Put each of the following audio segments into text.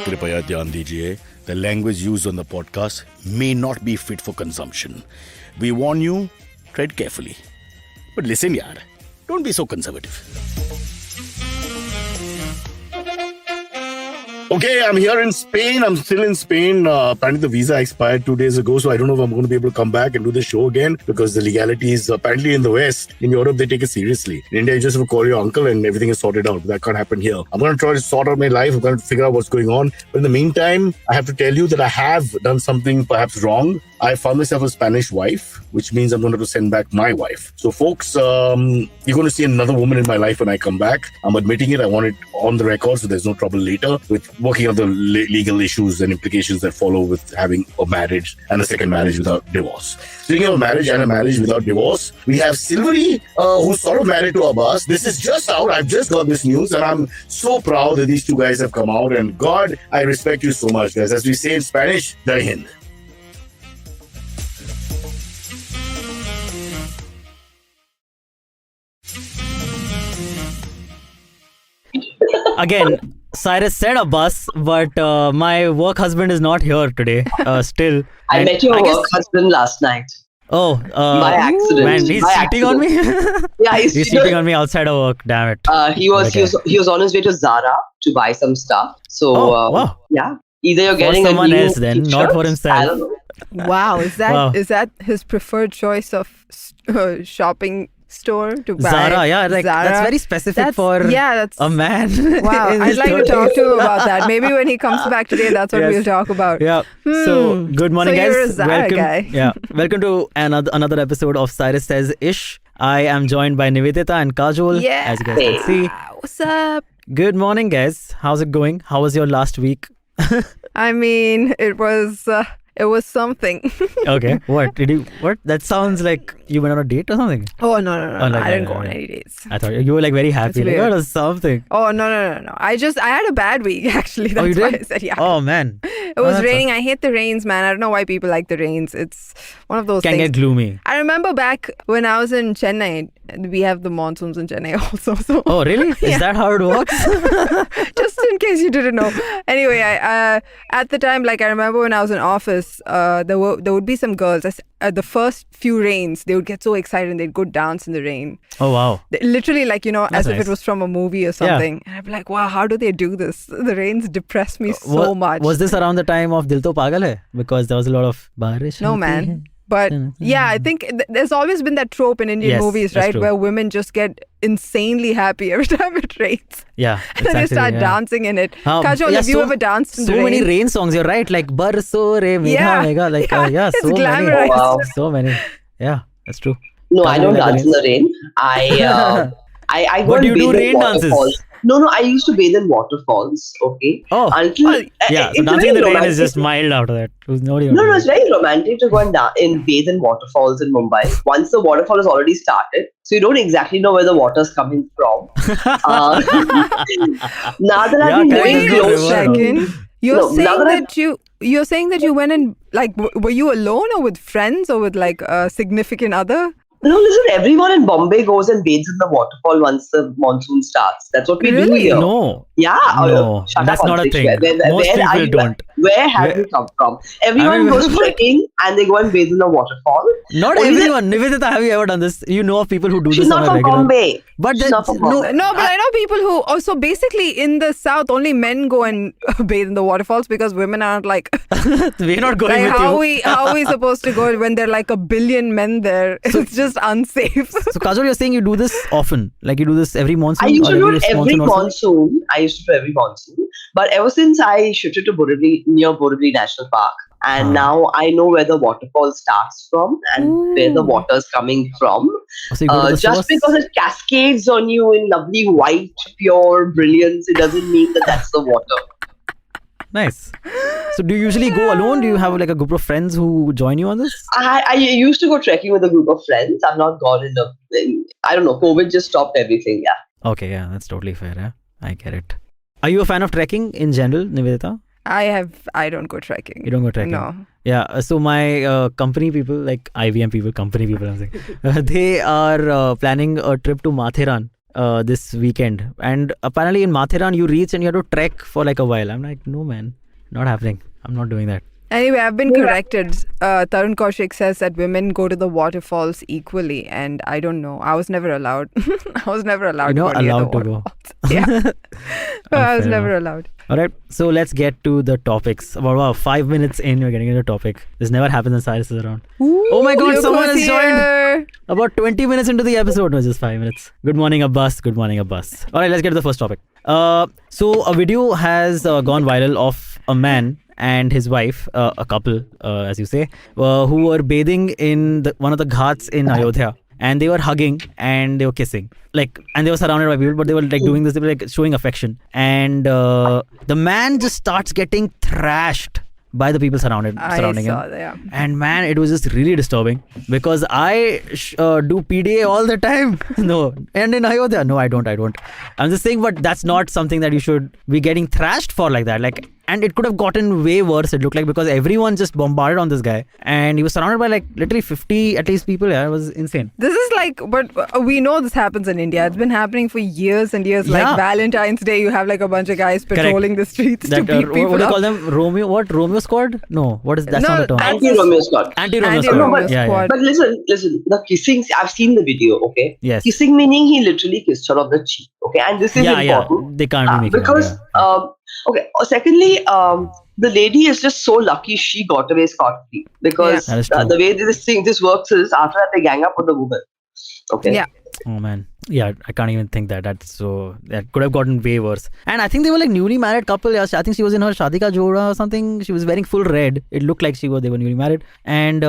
कृपया ध्यान दीजिए, the language used on the podcast may not be fit for consumption. We warn you, tread carefully. But listen yaar, don't be so conservative. Okay, I'm here in Spain. I'm still in Spain. Apparently the visa expired 2 days ago, so I don't know if I'm going to be able to come back and do the show again because the legalities apparently in the West, in Europe, they take it seriously. In India, you just have to call your uncle and everything is sorted out. That can't happen here. I'm going to try to sort out my life. I'm going to figure out what's going on. But in the meantime, I have to tell you that I have done something perhaps wrong. I found myself a Spanish wife, which means I'm going to have to send back my wife. So folks, you're going to see another woman in my life when I come back. I'm admitting it. I want it on the record so there's no trouble later with working out the legal issues and implications that follow with having a marriage and a second marriage without divorce. Speaking of marriage and a marriage without divorce, we have Silverie, who's sort of married to Abbas. This is just out. I've just got this news and I'm so proud that these two guys have come out. And God, I respect you so much, guys. As we say in Spanish, Jai Hind. Again, Cyrus said Abbas, but my work husband is not here today. Still, I met your work husband last night. Oh, by accident. Man, he's cheating on me. Yeah, he's cheating on me outside of work. Damn it. He was on his way to Zara to buy some stuff. So wow. Yeah, either you're For getting someone a new else then, t-shirt, not for himself. I don't know. Wow, is that his preferred choice of shopping store to buy? Zara, yeah, like Zara. that's very specific for a man. Wow, I'd like to talk to him about that. Maybe when he comes back today, that's what we'll talk about. Yeah. So good morning, so guys. You're a Zara guy. Yeah, welcome to another episode of Cyrus Says Ish. I am joined by Niveditha and Kajol, as you guys can see. What's up? Good morning, guys. How's it going? How was your last week? I mean, it was something. Okay. What? That sounds like you went on a date or something. Oh, no. I didn't go on any dates. I thought you were like very happy. Like, what was something? Oh, no. I had a bad week, actually. That's you why did? I said, yeah. Oh, man. It was raining. I hate the rains, man. I don't know why people like the rains. It's one of those things. Can get gloomy. I remember back when I was in Chennai, we have the monsoons in Chennai also. So. Oh, really? Is that how it works? Just in case you didn't know. Anyway, I at the time, like I remember when I was in office, there would be some girls. The first few rains, they would get so excited and they'd go dance in the rain. Oh, wow. Literally, like, That's as nice. if it was from a movie or something. And I'd be like, wow, how do they do this? The rains depress me so much. Was this around the time of Dil To Pagal Hai? Because there was a lot of barish. No, man. But yeah, I think there's always been that trope in Indian movies, right? Where women just get insanely happy every time it rains. Yeah. And then they start dancing in it. Kajol, have you ever danced in the rain? So many rain songs, you're right. Like Barso Re Megha Megha. Like, it's so glamorized. many. Wow. So many. Yeah, that's true. No, I don't dance in the rain. I go What and do you do bathe in rain dances? waterfalls. No, I used to bathe in waterfalls. Okay. Oh. Until Yeah, so it's dancing in the very rain is romantic. just mild after that. No, it's very romantic to go and bathe in waterfalls in Mumbai. Once the waterfall has already started, so you don't exactly know where the water's coming from. Now that I've been Wait living a close, second. You're saying that you went and, like, were you alone or with friends or with, like, a significant other? no, listen, everyone in Bombay goes and bathes in the waterfall once the monsoon starts. That's what we do Really? here. No. Yeah, No, shut that's up, not a Antariksh. thing. Most people don't. Where have you come from? Everyone goes trekking and they go and bathe in the waterfall. Not everyone. Niveditha, have you ever done this? You know of people who do She's this on not a from regular. Bombay. But She's not from Bombay. No, but I know people who also basically in the south only men go and bathe in the waterfalls because women aren't like We're not going like with how are we supposed to go when there are like a billion men there? It's just unsafe. So Kajol, you're saying you do this often? Like you do this every monsoon? I used to or do it every monsoon or something? monsoon. But ever since I shifted to Borivali, near Borivali National Park, and now I know where the waterfall starts from and where the water's coming from. So you go to the Just source? because it cascades on you in lovely white, pure brilliance, it doesn't mean that that's the water. Nice. So do you usually go alone? Do you have like a group of friends who join you on this? I used to go trekking with a group of friends. I've not gone I don't know, COVID just stopped everything, yeah. Okay, yeah, that's totally fair. Yeah, I get it. Are you a fan of trekking in general, Niveditha? I don't go trekking. You don't go trekking? No. Yeah, so my company people, like IVM people, company people, I'm saying, they are planning a trip to Matheran this weekend, and apparently in Mathiran you reach and you have to trek for like a while. I'm like, no man, not happening. I'm not doing that. Anyway, I've been corrected. Tarun Kaushik says that women go to the waterfalls equally, and I don't know. I was never allowed. I was never allowed. You're not to go near allowed the to go. waterfalls. Yeah, I was Fair never enough. allowed. All right, so let's get to the topics. Wow, 5 minutes in, you're getting into the topic. This never happens when Cyrus is around. Oh my God, Look someone who's has joined. here. About 20 minutes into the episode. No, just 5 minutes. Good morning, Abbas. Good morning, Abbas. All right, let's get to the first topic. So a video has gone viral of a man and his wife, a couple, as you say, who were bathing in one of the ghats in Ayodhya. And they were hugging and they were kissing, and they were surrounded by people, but they were doing this, they were showing affection. And the man just starts getting thrashed by the people surrounding him. That, yeah. And man, it was just really disturbing because I do PDA all the time. No, and in Ayodhya, no, I don't. I'm just saying, but that's not something that you should be getting thrashed for like that. And it could have gotten way worse, it looked like, because everyone just bombarded on this guy. And he was surrounded by literally 50 at least people. Yeah, it was insane. This is but we know this happens in India. It's been happening for years and years. Yeah. Like Valentine's Day, you have a bunch of guys patrolling the streets to beat people what do you up. call them? Romeo squad? No, what is that's No, not the term. Anti-Romeo squad. Anti-Romeo Anti-Romeo squad. Yeah, squad. But listen, the kissing, I've seen the video, okay? Yes. Kissing meaning he literally kissed her on the cheek, okay? And this is important. They can't be making because, okay, secondly, the lady is just so lucky she got away scot-free, because That is true. the way this works is after that they gang up on the woman, okay? Yeah. Oh man, yeah, I can't even think that. That could have gotten way worse. And I think they were newly married couple. Yeah, I think she was in her Shadi Ka Joda or something. She was wearing full red. It looked like they were newly married. And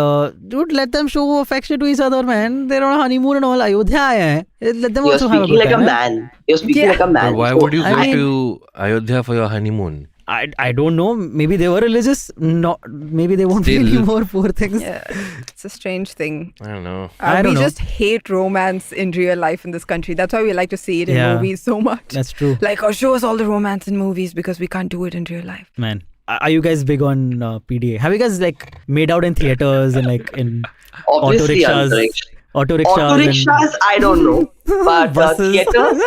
dude, let them show affection to each other, man. They're on a honeymoon and all. Ayodhya aaye hain. Let them You're also have a speaking good like a time. man. You're speaking like a man. But why So, would you go I mean- to Ayodhya for your honeymoon? I don't know. Maybe they were religious. Maybe they won't be Still. anymore. Poor things. Yeah, it's a strange thing. I don't know. I don't We know. just hate romance in real life in this country. That's why we like to see it in Yeah. movies so much. That's true, Show us all the romance in movies because we can't do it in real life. man. Are you guys big on PDA? Have you guys made out in theaters and in auto obviously, rickshaws? Antariksh. Auto rickshaws. Auto rickshaws, I don't know. But Buses. theaters,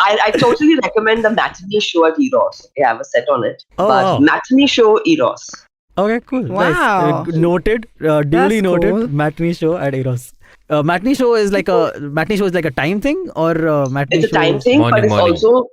I totally recommend the matinee show at Eros. Okay, I have a set on it. Oh, but wow. matinee show Eros. Okay, cool. Wow. Nice. Noted. Duly That's noted. cool. Matinee show at Eros. Matinee show is like a time thing, or matinee It's a show time is- thing, Morning, but it's morning. also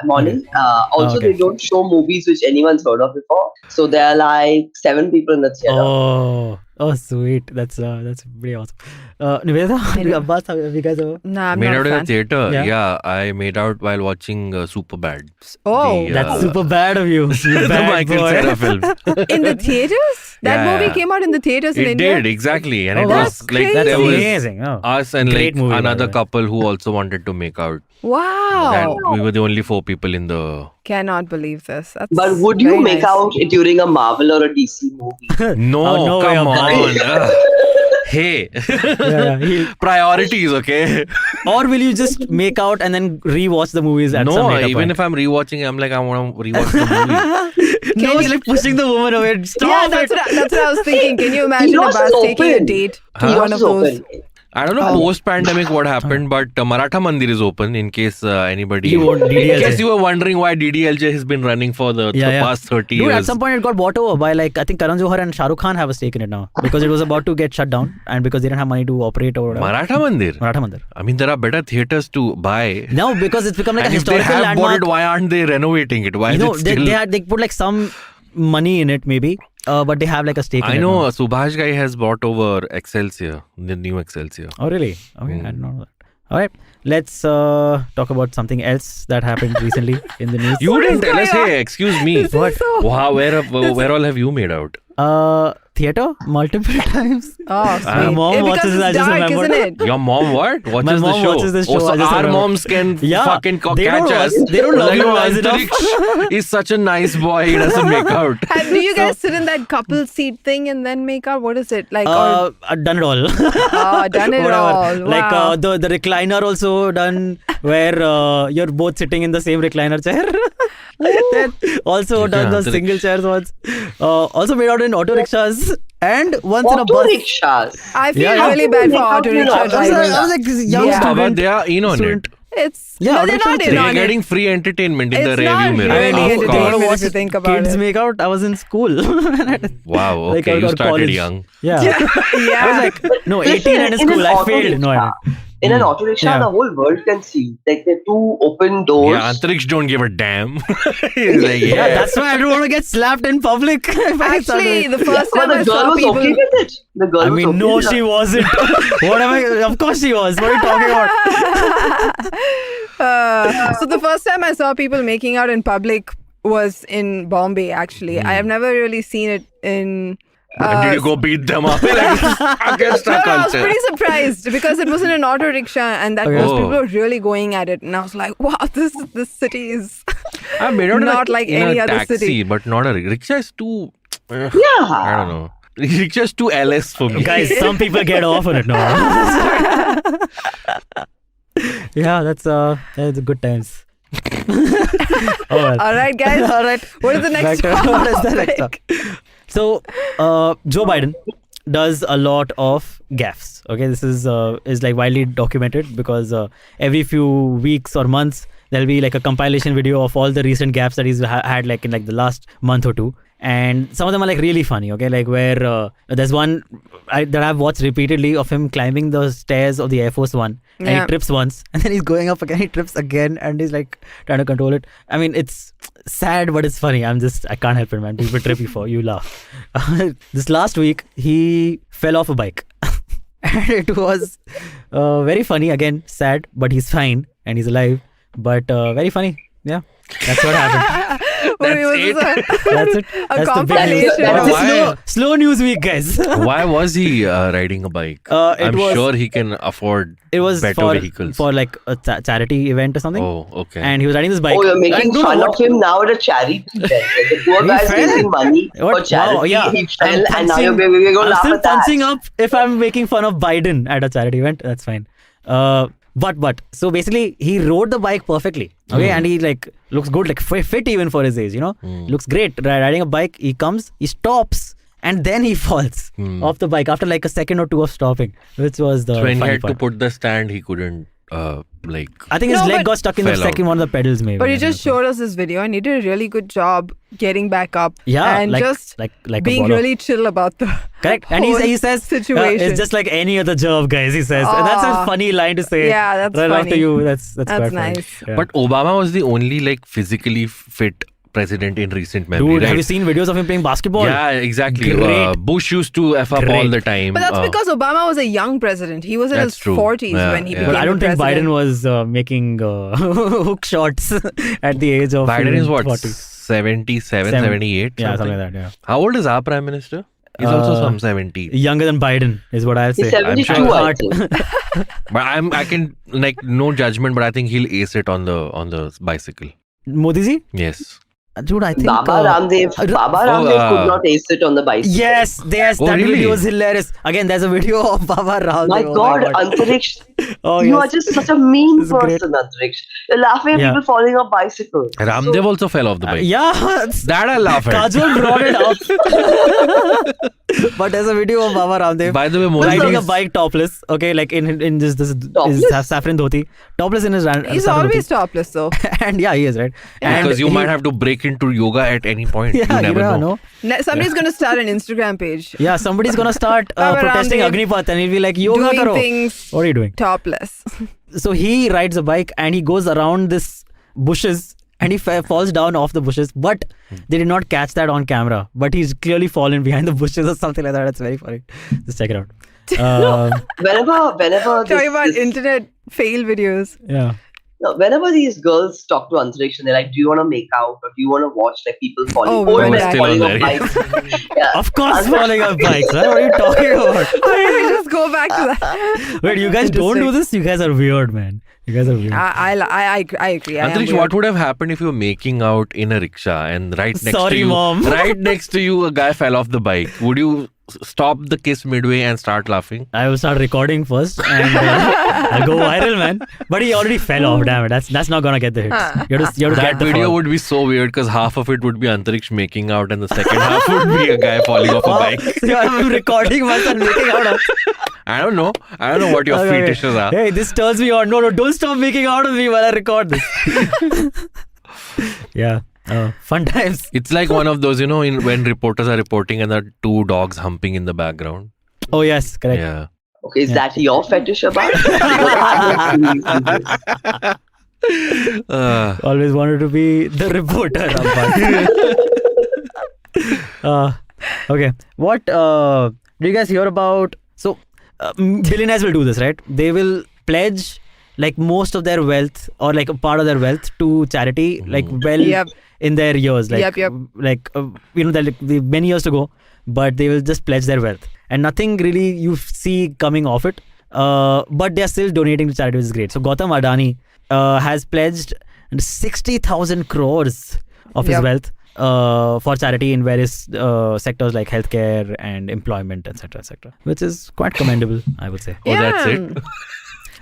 morning. Also, Okay. they don't show movies which anyone's heard of before. So there are 7 people in the theater. Oh, sweet. That's pretty awesome. Niveditha, Abbas, have you guys ever? Nah, I'm Made not out a in fan. the theater? Yeah. Yeah, I made out while watching Superbad. Oh, That's super bad of you. You the bad Michael boy. Cera film. in the theaters? That Yeah, movie yeah. came out in the theaters in It India? did, exactly. And Oh, it wow. was That's there That's was amazing. Oh. us and Great movie, by the another way. couple who also wanted to make out. Wow. And we were the only 4 people in the... Cannot believe this. That's But would you very make nice. out during a Marvel or a DC movie? No, Oh, no way, come Abbas. on. Hey. He'll- Priorities, okay? Or will you just make out and then rewatch the movies at some No, later even point? if I'm rewatching, I'm like, I want to rewatch the movie. No, it's like pushing the woman away. Stop Yeah, it. that's what I was thinking. Can you imagine Eros Abbas is taking a open. date to Eros one of is those? open. I don't know post-pandemic what happened, but Maratha Mandir is open in case anybody... You won't in DDLJ. case you were wondering why DDLJ has been running for the past 30 Dude, years. at some point it got bought over by I think Karan Johar and Shah Rukh Khan have a stake in it now because it was about to get shut down and because they didn't have money to operate or whatever. Maratha Mandir? Maratha Mandir. I mean, there are better theaters to buy. No, because it's become like And a if they historical have bought landmark. it, why aren't they renovating it? Why is it still... they put some money in it maybe, but they have a stake in I it know now. Subhash guy has bought over Excelsior, the new Excelsior. Oh really? Okay, I didn't know that. All right, let's talk about something else that happened recently in the news. You didn't tell going us, hey, excuse me. What? Wow, where all have you made out? Theater multiple times. Oh, sweet. My mom Because watches it, I it's just dark, remembered. isn't it? Your mom what? Watches My the mom show. watches this show, Oh, so I just our remembered. moms can Yeah, fucking they catch don't- us. they don't love you Like, guys enough. Antariksh is such a nice boy. He doesn't make out. And do you guys sit in that couple seat thing and then make out? What is it? Like, I've done it all. done it Whatever. all. Like Wow. the recliner also done where you're both sitting in the same recliner chair. Then also done the Antariksh. single chairs once. Also made out in auto rickshaws and once in a Auto bus. rickshaws. I feel Yeah, yeah. really bad for auto rickshaw I was I was drivers. like this young Yeah, but student. they are in on student. it. It's Yeah, no, they're auto not rickshaws, in They're on getting it. free entertainment in the It's rearview not mirror. really Of entertainment course. if you think about kids it. make out. I was in school. Wow. Like, Okay, I you got started college. young. Yeah. Yeah. I was like, no, Listen, 18 and in in an school. I auto failed. No, I rickshaw- didn't. In an auto rickshaw, Yeah. the whole world can see. Like there are two open doors. Yeah, Antariksh don't give a damn. He's like, Yeah, yeah. that's why I don't want to get slapped in public. If I start Actually, doing- the first But time the I girl saw was people. okay with it. The girl I was mean, okay no, with she it. wasn't. What am I? Of course she was. What are you talking about? So the first time I saw people making out in public was in Bombay. Actually, I have never really seen it in. And did you go beat them up? Like, this is against No, our I was culture. pretty surprised because it was in an auto rickshaw and that Okay. most Oh. people were really going at it, and I was like, "Wow, this city is." I made out Not like in any a other taxi, city. but not a rickshaw is too. I Yeah. don't know. Rickshaw is too LS for me. Guys, some people get off on it now. Yeah, that's good times. Oh, well. All right, guys. All right. What is the next Back to- what is the next topic? topic? So, Joe Biden does a lot of gaffes. Okay, this is like widely documented because every few weeks or months there'll be like a compilation video of all the recent gaffes that he's had like in like the last month or two. And some of them are like really funny, okay? Like where there's one that I've watched repeatedly of him climbing the stairs of the Air Force One and he Yeah. trips once and then he's going up again, he trips again and he's like trying to control it. I mean, it's sad, but it's funny. I can't help it, man. People trip you laugh. This last week, he fell off a bike. And it was very funny. Again, sad, but he's fine and he's alive. But very funny. Yeah, that's what happened. Wait, was this That's it. A That's the big news. compilation. It's a Why? slow news week, guys. Why was he riding a bike? It I'm was- sure he can afford It was better vehicles. for like a charity event or something. Oh, okay. And he was riding this bike. Oh, you're I making don't know fun what- of him now at a charity event. Like the poor He guy's fell? raising money What? for charity. Wow, yeah. He fell, I'm and now punching- we're going to I'm laugh still at that. punching up if I'm making fun of Biden at a charity event. That's fine. But so basically he rode the bike perfectly. Okay, and he like looks good, like fit even for his age. You know, looks great riding a bike. He comes, he stops, and then he falls off the bike after like a second or two of stopping, which was the So when he funny had to part. put the stand, he couldn't like. I think his No, leg but- got stuck in the Fell out. second one of the pedals, maybe. But he I don't just know. showed us this video and he did a really good job getting back up. Yeah, and like just like a being baller. really chill about the Correct. And whole he says, situation. it's just like any other job, guys, he says. And that's a Aw. funny line to say. Yeah, that's right after funny. you. That's quite funny. nice. Yeah. But Obama was the only like physically fit president in recent memory. Dude, right? have you seen videos of him playing basketball? Yeah, exactly. Great. Bush used to F up all Great. the time. But that's because Obama was a young president. He was in That's his true. 40s Yeah, when he yeah. became But I don't the think president. Biden was making hook shots at the age of Biden is what 40. 77, Seven- 78. Yeah, something something like that. Yeah. How old is our prime minister? He's also some 70. Younger than Biden is what I'll say. He's 72, sure. I think. But I can like no judgment, but I think he'll ace it on the bicycle. Modi ji? Yes. Dude, I think. Baba Ramdev could not ace it on the bicycle. Yes, Oh, that really? video was hilarious. Again, there's a video of Baba Ramdev. My Oh God, Antariksh, Oh, you yes. are just such a mean It's great. person, Antariksh. You're laughing at Yeah. people falling off bicycles. Ramdev also fell off the bike. Yeah, That I laugh at. Kajol brought it up. But there's a video of Baba Ramdev By the way, Modi riding a is- bike topless. Okay, like in this Topless? his saffron dhoti, topless in his He's saffron always dhoti. topless though. And yeah, he is right. And because you he- might have to break into yoga at any point. Yeah, you never know. Somebody's going to start an Instagram page. Yeah, somebody's gonna start Baba protesting Ramdev Agnipath, and he'll be like, "Yoga doing karo." things What are you doing? topless. So he rides a bike and he goes around this bushes and he falls down off the bushes, but they did not catch that on camera. But he's clearly fallen behind the bushes or something like that. That's very funny. Just check it out. Whenever Talking about internet fail videos. Yeah. whenever these girls talk to Antariksh and they're like, do you want to make out or do you want to watch like people falling? Oh, old we're men still falling on off that. bikes. Yeah. Of course, falling off bikes. Right? What are you talking about? Why don't we just go back to that? Wait, you guys don't do Interesting. this? You guys are weird, man. You guys are weird. I agree. I am Antariksh, weird. what would have happened if you were making out in a rickshaw and right next Sorry, to you, Mom. right next to you, a guy fell off the bike? Would you stop the kiss midway and start laughing? I will start recording first and I'll go viral, man. But he already fell off. Damn it, that's not gonna get the hits. You have to That get the video fall. would be so weird because half of it would be Antariksh making out and the second half would be a guy falling off a bike. So I'm recording myself making out of. I don't know what your Okay. fetishes are. Hey, this turns me on. No, don't stop making out of me while I record this. Yeah. Fun times. It's like one of those, when reporters are reporting and there are two dogs humping in the background. Oh yes, correct. Yeah. Okay, is that your fetish about? Always wanted to be the reporter. Okay. What do you guys hear about? So billionaires will do this, right? They will pledge like most of their wealth or like a part of their wealth to charity, like Yep. in their years, like Yep. they've many years to go, but they will just pledge their wealth and nothing really you see coming off it. But they're still donating to charity, which is great. So Gautam Adani has pledged 60,000 crores of his Yep. wealth for charity in various sectors like healthcare and employment, etc., which is quite commendable, I would say. Oh, that's it?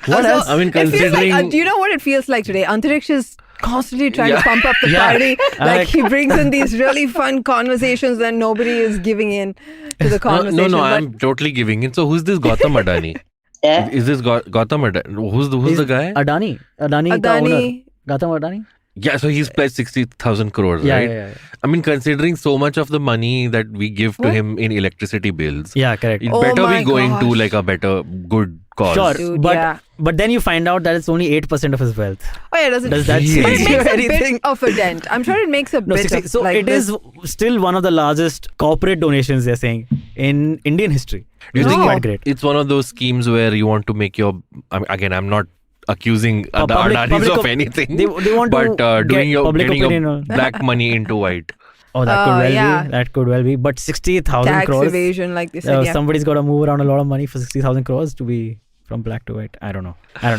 What else? I mean, It feels considering... like, do you know what it feels like today? Antariksh is constantly trying to pump up the Yeah. party. I Like like- he brings in these really fun conversations and nobody is giving in to the conversation. No, but I'm totally giving in. So who's this Gautam Adani? Yeah. Is this Gautam Adani? Who's the guy? Adani, the owner. Adani, Gautam Adani. Yeah, so he's pledged 60,000 crores, Yeah, right? yeah. I mean, considering so much of the money that we give to What? him in electricity bills, Yeah, correct. it Oh better my be going to gosh. like a better, good cause. Sure, Dude, but yeah. but then you find out that it's only 8% of his wealth. oh yeah, does Does that Really? change But it you makes a anything? bit of a dent. I'm sure it makes a No, bit 60, of so like it is still one of the largest corporate donations, they're saying, in Indian history. Do you Which is think quite great? it's one of those schemes where you want to make your... I mean, again, I'm not accusing the Public- Adanis public of op- anything. they want but to doing get public getting opinion your on- black money into white. Oh, that could well yeah. be. That could well be. But 60,000 tax crores. evasion, like they said. Yeah. Somebody's got to move around a lot of money for 60,000 crores to be from black to white. I don't know. I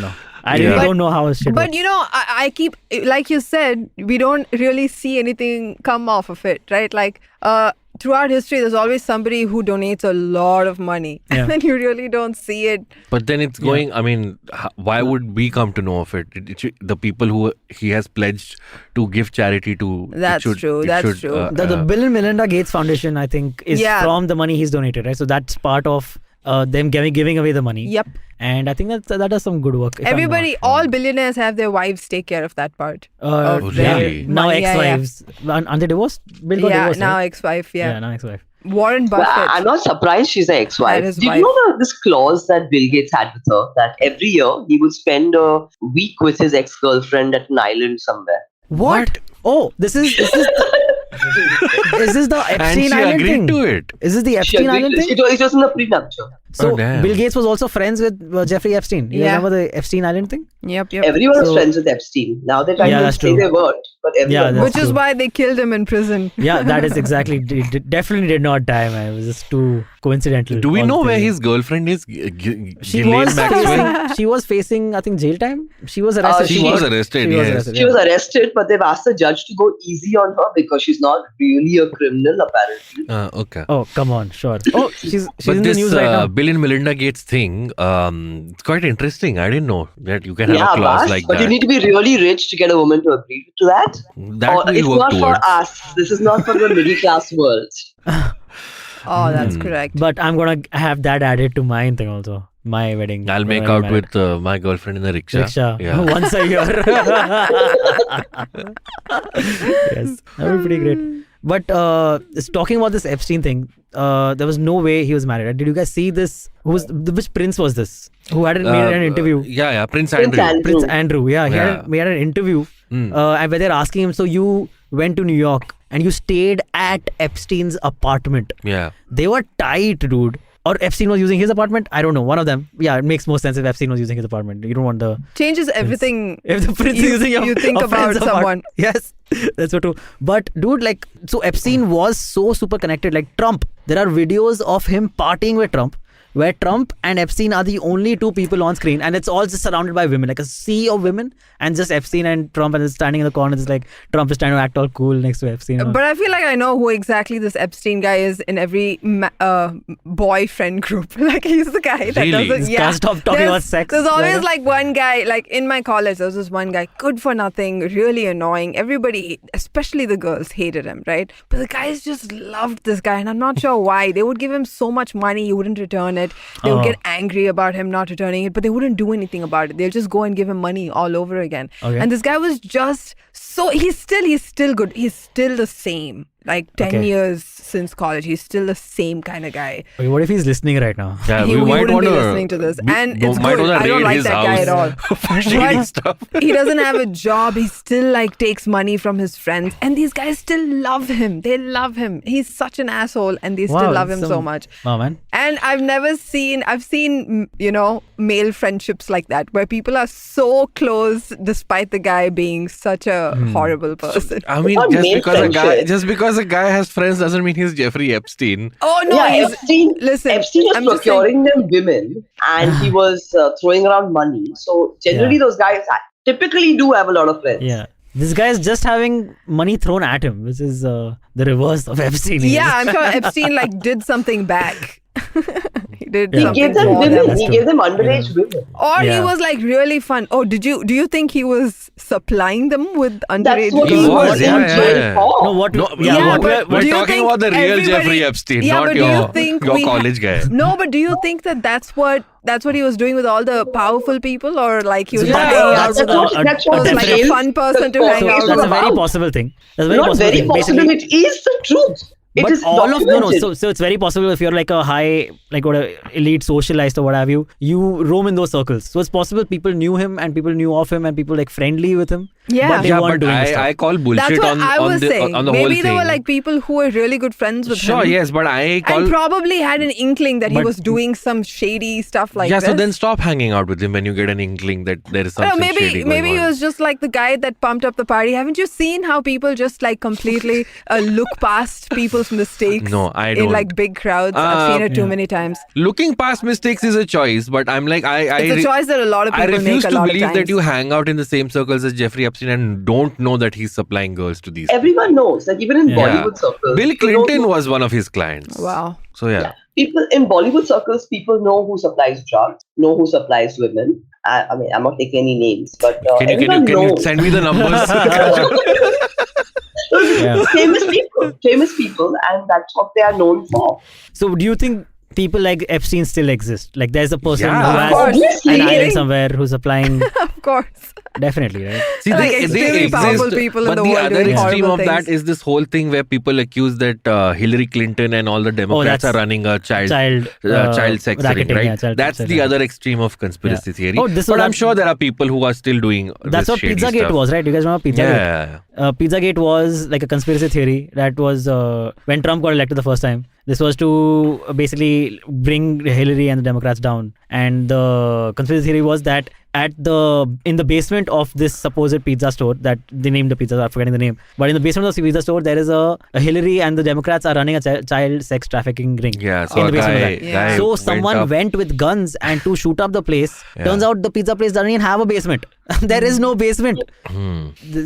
Yeah. really But- don't know how shit But works. you know, I keep, like you said, we don't really see anything come off of it, right? Like throughout history, there's always somebody who donates a lot of money, Yeah. and then you really don't see it. But then it's going... I mean, why would we come to know of it? The people who he has pledged to give charity to... That's true, that's true. The Bill and Melinda Gates Foundation, I think, is Yeah. from the money he's donated, right? So that's part of them giving away the money. Yep. And I think that does some good work. if I'm Everybody, not wrong. all billionaires have their wives take care of that part. Oh, of their really? Now money. Yeah, yeah. ex-wives. Aren't they divorced? Bill got Yeah, divorced, now right? ex-wife. Yeah. Now ex-wife. Warren Well, Buffett. I'm not surprised she's an ex-wife. And his Did wife. you know this clause that Bill Gates had with her? That every year he would spend a week with his ex-girlfriend at an island somewhere. What? Oh, this is is this the And Epstein she Island agreed thing? to it. Is this the She Epstein agreed Island to- thing? It was in the prenuptial. So Oh, damn. Bill Gates was also friends with Jeffrey Epstein. You Yeah. remember the Epstein Island thing? Yep. Everyone was So- friends with Epstein. Now they're trying Yeah, to that's say true. they weren't, but everyone that's Which is true. why they killed him in prison. Yeah, that is exactly. Definitely did not die, man. It was just too coincidental. Do we all know the where things. his girlfriend is? She Ghislaine was Maxwell? facing. She was facing, I think, jail time. She was arrested. She She was She arrested, She was yes. arrested, She was arrested, but they've asked the judge to go easy on her because she's not really a criminal, apparently. Okay. Oh, come on, sure. Oh, she's But in this the news right now. Bill and Melinda Gates thing, it's quite interesting. I didn't know that you can have Yeah, a clause Abbas, like but that. you need to be really rich to get a woman to agree to that. That Or we it's work not towards. for us. This is not for the middle class world. Oh, that's correct. But I'm gonna have that added to my thing also. My wedding. I'll make when I'm out married. with my girlfriend in the rickshaw. Rickshaw. Yeah. Once a year. Yes, that would be pretty great. But talking about this Epstein thing, there was no way he was married. Right? Did you guys see this? Which prince was this? Who had made an interview? Yeah, Prince Prince Andrew. Andrew. Prince Andrew. Yeah, he Yeah. made an interview, and where they're asking him, so you went to New York and you stayed at Epstein's apartment. Yeah. They were tight, dude. Or Epstein was using his apartment. I don't know. One of them. Yeah, it makes more sense if Epstein was using his apartment. You don't want the Changes everything. if the prince You- is using you think a friend's about someone. Yes, that's so true. But dude, like, so Epstein was so super connected. Like Trump, there are videos of him partying with Trump. where Trump and Epstein are the only two people on screen, and it's all just surrounded by women, like a sea of women, and just Epstein and Trump, and it's standing in the corner. It's like Trump is trying to act all cool next to Epstein. But I feel like I know who exactly this Epstein guy is in every boyfriend group. Like he's the guy that Really? doesn't. Can't stop talking about sex. There's always like one guy. Like in my college, there was this one guy, good for nothing, really annoying. Everybody, especially the girls, hated him, right? But the guys just loved this guy, and I'm not sure why. They would give him so much money, he wouldn't return it. They would get angry about him not returning it, but they wouldn't do anything about it. They'll just go and give him money all over again. Okay. And this guy was just so he's still good. He's still the same. Like 10 years since college, he's still the same kind of guy. Okay, what if he's listening right now? Yeah, He we might wouldn't want be to listening to this. And it's might good. wanna I don't raid like his that guy at all. house for shady But stuff. he doesn't have a job. He still like takes money from his friends, and these guys still love him. They love him. He's such an asshole, and they still love him so much. Wow, man. And I've seen, male friendships like that where people are so close despite the guy being such a horrible person. I mean, Not male friendship. just because a guy has friends doesn't mean he's Jeffrey Epstein. Oh no, Yeah, Epstein Epstein I'm was just saying- procuring them women, and he was throwing around money. So generally, those guys typically do have a lot of friends. Yeah. This guy is just having money thrown at him, which is the reverse of Epstein. Yeah, I'm sure Epstein like did something back. He did He He something gave them for women. That's He true. gave them underage women. Or he Yeah. was like really fun. Oh, do you think he was supplying them with underage That's what girls? he was, was yeah, in yeah, jail yeah. for. No, what? No, yeah, yeah, what? but we're do you talking think about the real everybody- Jeffrey Epstein, Yeah, not but do you your think your we- college guy. No, but do you think that that's what he was doing with all the powerful people, or like he was Yeah, hanging out that's with a- That's a what was like a definite- fun person to hang So out that's with? a very about. possible thing. That's a very Not possible very thing. possible. Basically, It is the truth. It but is all of documented. so it's very possible if you're like a high, like what a elite socialite or what have you, you roam in those circles. So it's possible people knew him and people knew of him and people like friendly with him. Yeah. But they Yeah, weren't but doing stuff. I call That's bullshit what on I was the saying. on the whole Maybe thing. there were like people who were really good friends with Sure, him. yes, but I call And probably had an inkling that he But- was doing some shady stuff like yeah. this. So then stop hanging out with him when you get an inkling that there is something shady maybe going he on. was just like the guy that pumped up the party. Haven't you seen how people just like completely look past people's mistakes? No, I In don't. like big crowds. I've seen it too many times. Looking past mistakes is a choice, but I'm like It's a choice that a lot of I people refuse make a to lot of believe times. that you hang out in the same circles as Jeffrey Epstein and don't know that he's supplying girls to these. Everyone knows, like even in Yeah. Bollywood circles. Bill people know- Clinton was one of his clients. Wow. So yeah. People in Bollywood circles, people know who supplies drugs, know who supplies women. I mean, I'm not taking any names, but Can you everyone knows. send me the numbers? Yeah. famous people, and that's what they are known for. So do you think people like Epstein still exist? Like there's a person Yeah. who Of has course. an Obviously. island somewhere who's applying. Of course. Definitely, right? See, Like they extremely powerful exist, people in but the the world other doing extreme horrible of that things. is this whole thing where people accuse that Hillary Clinton and all the Democrats are that's running a child sex ring, racketing, right? yeah, child That's sex the racketing. other extreme of conspiracy theory. Oh, this but was I'm that- sure there are people who are still doing That's this what shady Pizzagate stuff. was, right? You guys remember Pizzagate? Yeah. Pizzagate was like a conspiracy theory that was when Trump got elected the first time. This was to basically bring Hillary and the Democrats down. And the conspiracy theory was that in the basement of this supposed pizza store that they named the pizza, I'm forgetting the name. But in the basement of the pizza store, there is a Hillary and the Democrats are running a child sex trafficking ring. Yeah, so in a the basement guy, of that. Yeah. So went someone up- went with guns and to shoot up the place. Yeah. Turns out the pizza place doesn't even have a basement. There is no basement.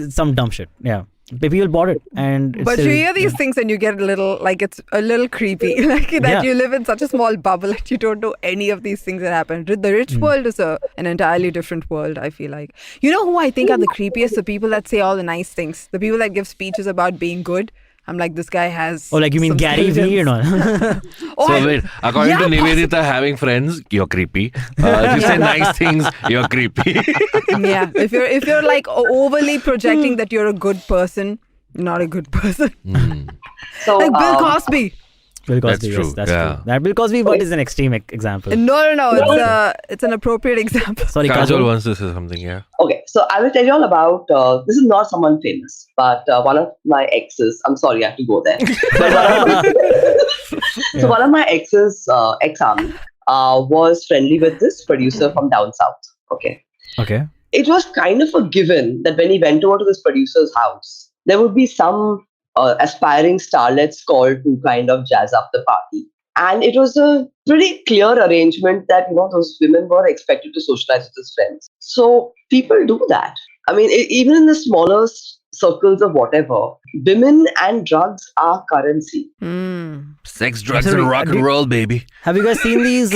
Some dumb shit. Yeah. People bought it, and it's But still, you hear these things and you get a little, like it's a little creepy. Like that Yeah. you live in such a small bubble that you don't know any of these things that happen. The rich world is an entirely different world, I feel like. You know who I think are the creepiest? The people that say all the nice things. The people that give speeches about being good. I'm like, this guy has. Oh, like you mean some Gary Vee and skeletons. all? Oh, So I- wait, according to Yeah, Niveditha, having friends, you're creepy. If you say nice things, you're creepy. yeah. If you're like overly projecting that you're a good person, not a good person. So Like Bill Cosby. Bill Cosby, That's yes, true, that's yeah. true. That Bill Cosby what is an extreme example. No. It's an appropriate example. Sorry, Kajol Kajol. wants to say something, yeah. okay, so I will tell you all about. This is not someone famous, but one of my exes. I'm sorry, I have to go there. So one of my exes, ex-army, was friendly with this producer from down south. Okay. Okay. It was kind of a given that when he went over to this producer's house, there would be some aspiring starlets called to kind of jazz up the party. And it was a pretty clear arrangement that, those women were expected to socialize with his friends. So people do that. I mean, even in the smaller circles of whatever, women and drugs are currency. Sex, drugs, Absolutely. and rock and roll, baby. Have you guys seen these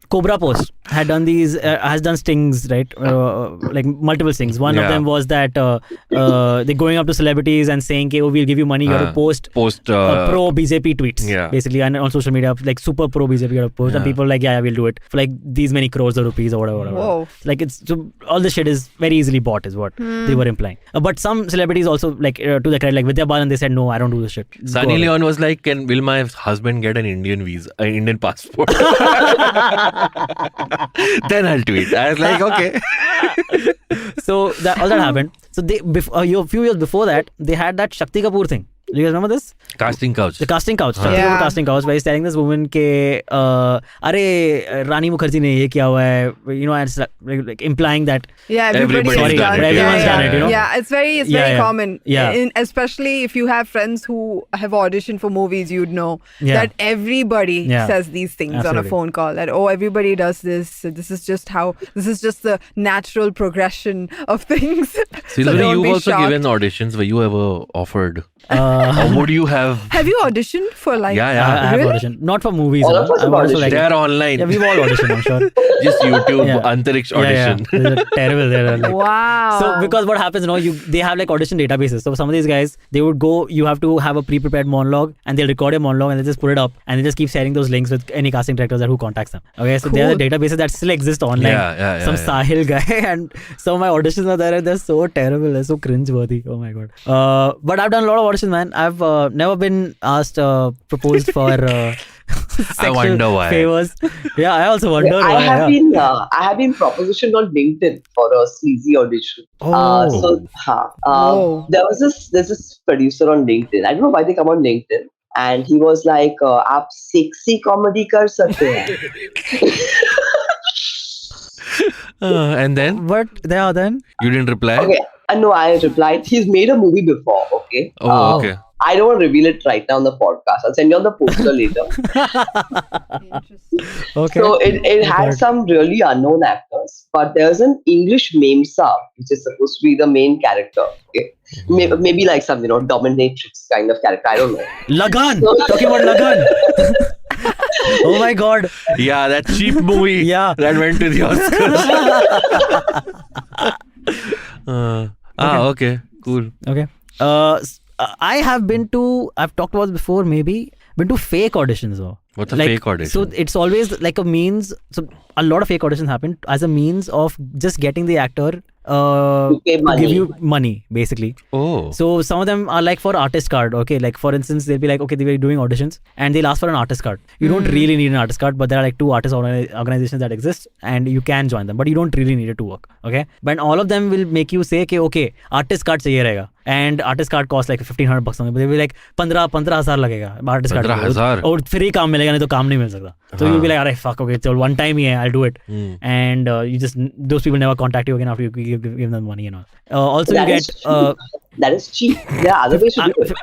Cobra Post? Had done these, has done stings, right? Like multiple stings. One of them was that they're going up to celebrities and saying, "Okay, we'll give you money. You have to post pro BJP tweets, basically, and on social media, like super pro BJP, you have to post." And people are like, "Yeah, we'll do it for like these many crores of rupees or whatever." Whoa. Like it's so all this shit is very easily bought, is what they were implying. But some celebrities also, like to the credit, like Vidya Balan, they said, "No, I don't do this shit." Sunny Leon was like, "Will my husband get an Indian visa, an Indian passport?" Then I'll tweet. I was like, okay. So all that happened. So they a few years before that, they had that Shakti Kapoor thing. Do you guys remember this? Casting couch. The casting couch. हाँ. Yeah. Casting couch, where he's telling this woman ke अरे रानी मुखर्जी ने ये किया हुआ है, and it's like implying that Everybody's sorry, done it. everyone's done it, Yeah, it's very common. Yeah. Especially if you have friends who have auditioned for movies, you'd know that everybody says these things on a phone call. That everybody does this. This is just the natural progression of things. Silverie, you've also given auditions. Were you ever offered? Or would you have? Have you auditioned for like? I have auditioned. Not for movies. All of us have auditioned. They are online. Yeah, we've all auditioned, I'm sure. Just YouTube Antariksh audition. They're terrible. They're like, wow. So because what happens, they have like audition databases. So some of these guys, they would go. You have to have a pre-prepared monologue, and they'll record a monologue, and they just put it up, and they just keep sharing those links with any casting directors who contacts them. Okay, so there are databases that still exist online. Some Sahil guy, and some of my auditions are there, and they're so terrible. They're so cringe-worthy. Oh my god. But I've done a lot of auditions, man. I've never been asked, proposed for I wonder why. favors. Yeah, I also wonder why. I have been propositioned on LinkedIn for a sleazy audition. There's this producer on LinkedIn. I don't know why they come on LinkedIn. And he was like, "आप sexy comedy कर सकते हैं." And then? But then? You didn't reply? Okay. No, I replied. He's made a movie before. Okay. Oh, okay. I don't want to reveal it right now on the podcast. I'll send you on the poster later. Okay. So it had some really unknown actors, but there's an English Memsa, which is supposed to be the main character. Okay. Maybe like some, dominatrix kind of character. I don't know. Lagan! Talking about Lagan! Oh my god. Yeah, that cheap movie that went to the Oscars. Okay. Cool. Okay. I've talked about this before, maybe, been to fake auditions though. What's a fake audition? So it's always like a means, so a lot of fake auditions happen as a means of just getting the actor to give you money, basically. Oh. So some of them are like for artist card, okay? Like for instance, they'll be like, okay, they were doing auditions and they'll ask for an artist card. You don't really need an artist card, but there are like 2 artist organizations that exist and you can join them, but you don't really need it to work, okay? But all of them will make you say, okay, artist card chahiye rahega. And artist card costs like $1,500 something, but they will be like 15,000 लगेगा artist card और free काम मिलेगा नहीं तो काम नहीं मिल सकता. So you'll be like, alright, fuck, okay, so one time I'll do it. And you just, those people never contact you again after you give them money and all. Also you get that is cheap. There are other ways to do it.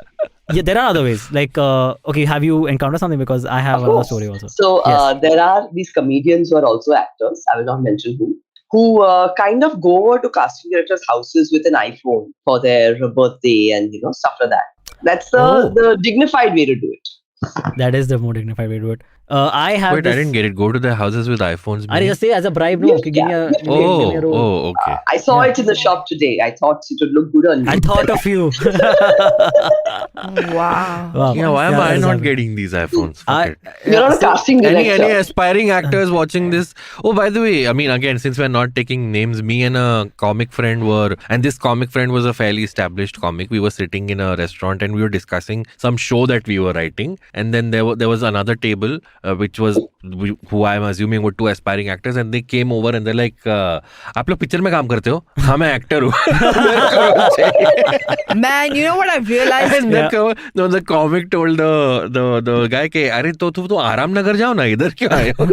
Yeah, there are other ways. Like, okay, have you encountered something? Because I have another story also. So there are these comedians who are also actors. I will not mention who kind of go over to casting directors' houses with an iPhone for their birthday and stuff like that. That's the dignified way to do it. That is the more dignified way to do it. I didn't get it. Go to their houses with iPhones. I just say as a bribe, no? Okay, give me a role. Okay. I saw it in the shop today. I thought it would look good on you. I thought of you. Wow. Yeah, why am I not getting these iPhones? You're not a casting director. Any aspiring actors watching this? Oh, by the way, I mean, again, since we're not taking names, me and a comic friend and this comic friend was a fairly established comic. We were sitting in a restaurant and we were discussing some show that we were writing. And then there was another table, which was who I'm assuming were 2 aspiring actors, and they came over and they're like, "आप लोग picture में काम करते हो? हाँ, मैं actor हूँ." Man, you know what I've realized? And the comic told the guy, "के अरे तो आराम नगर जाओ ना, इधर क्यों आए हो?"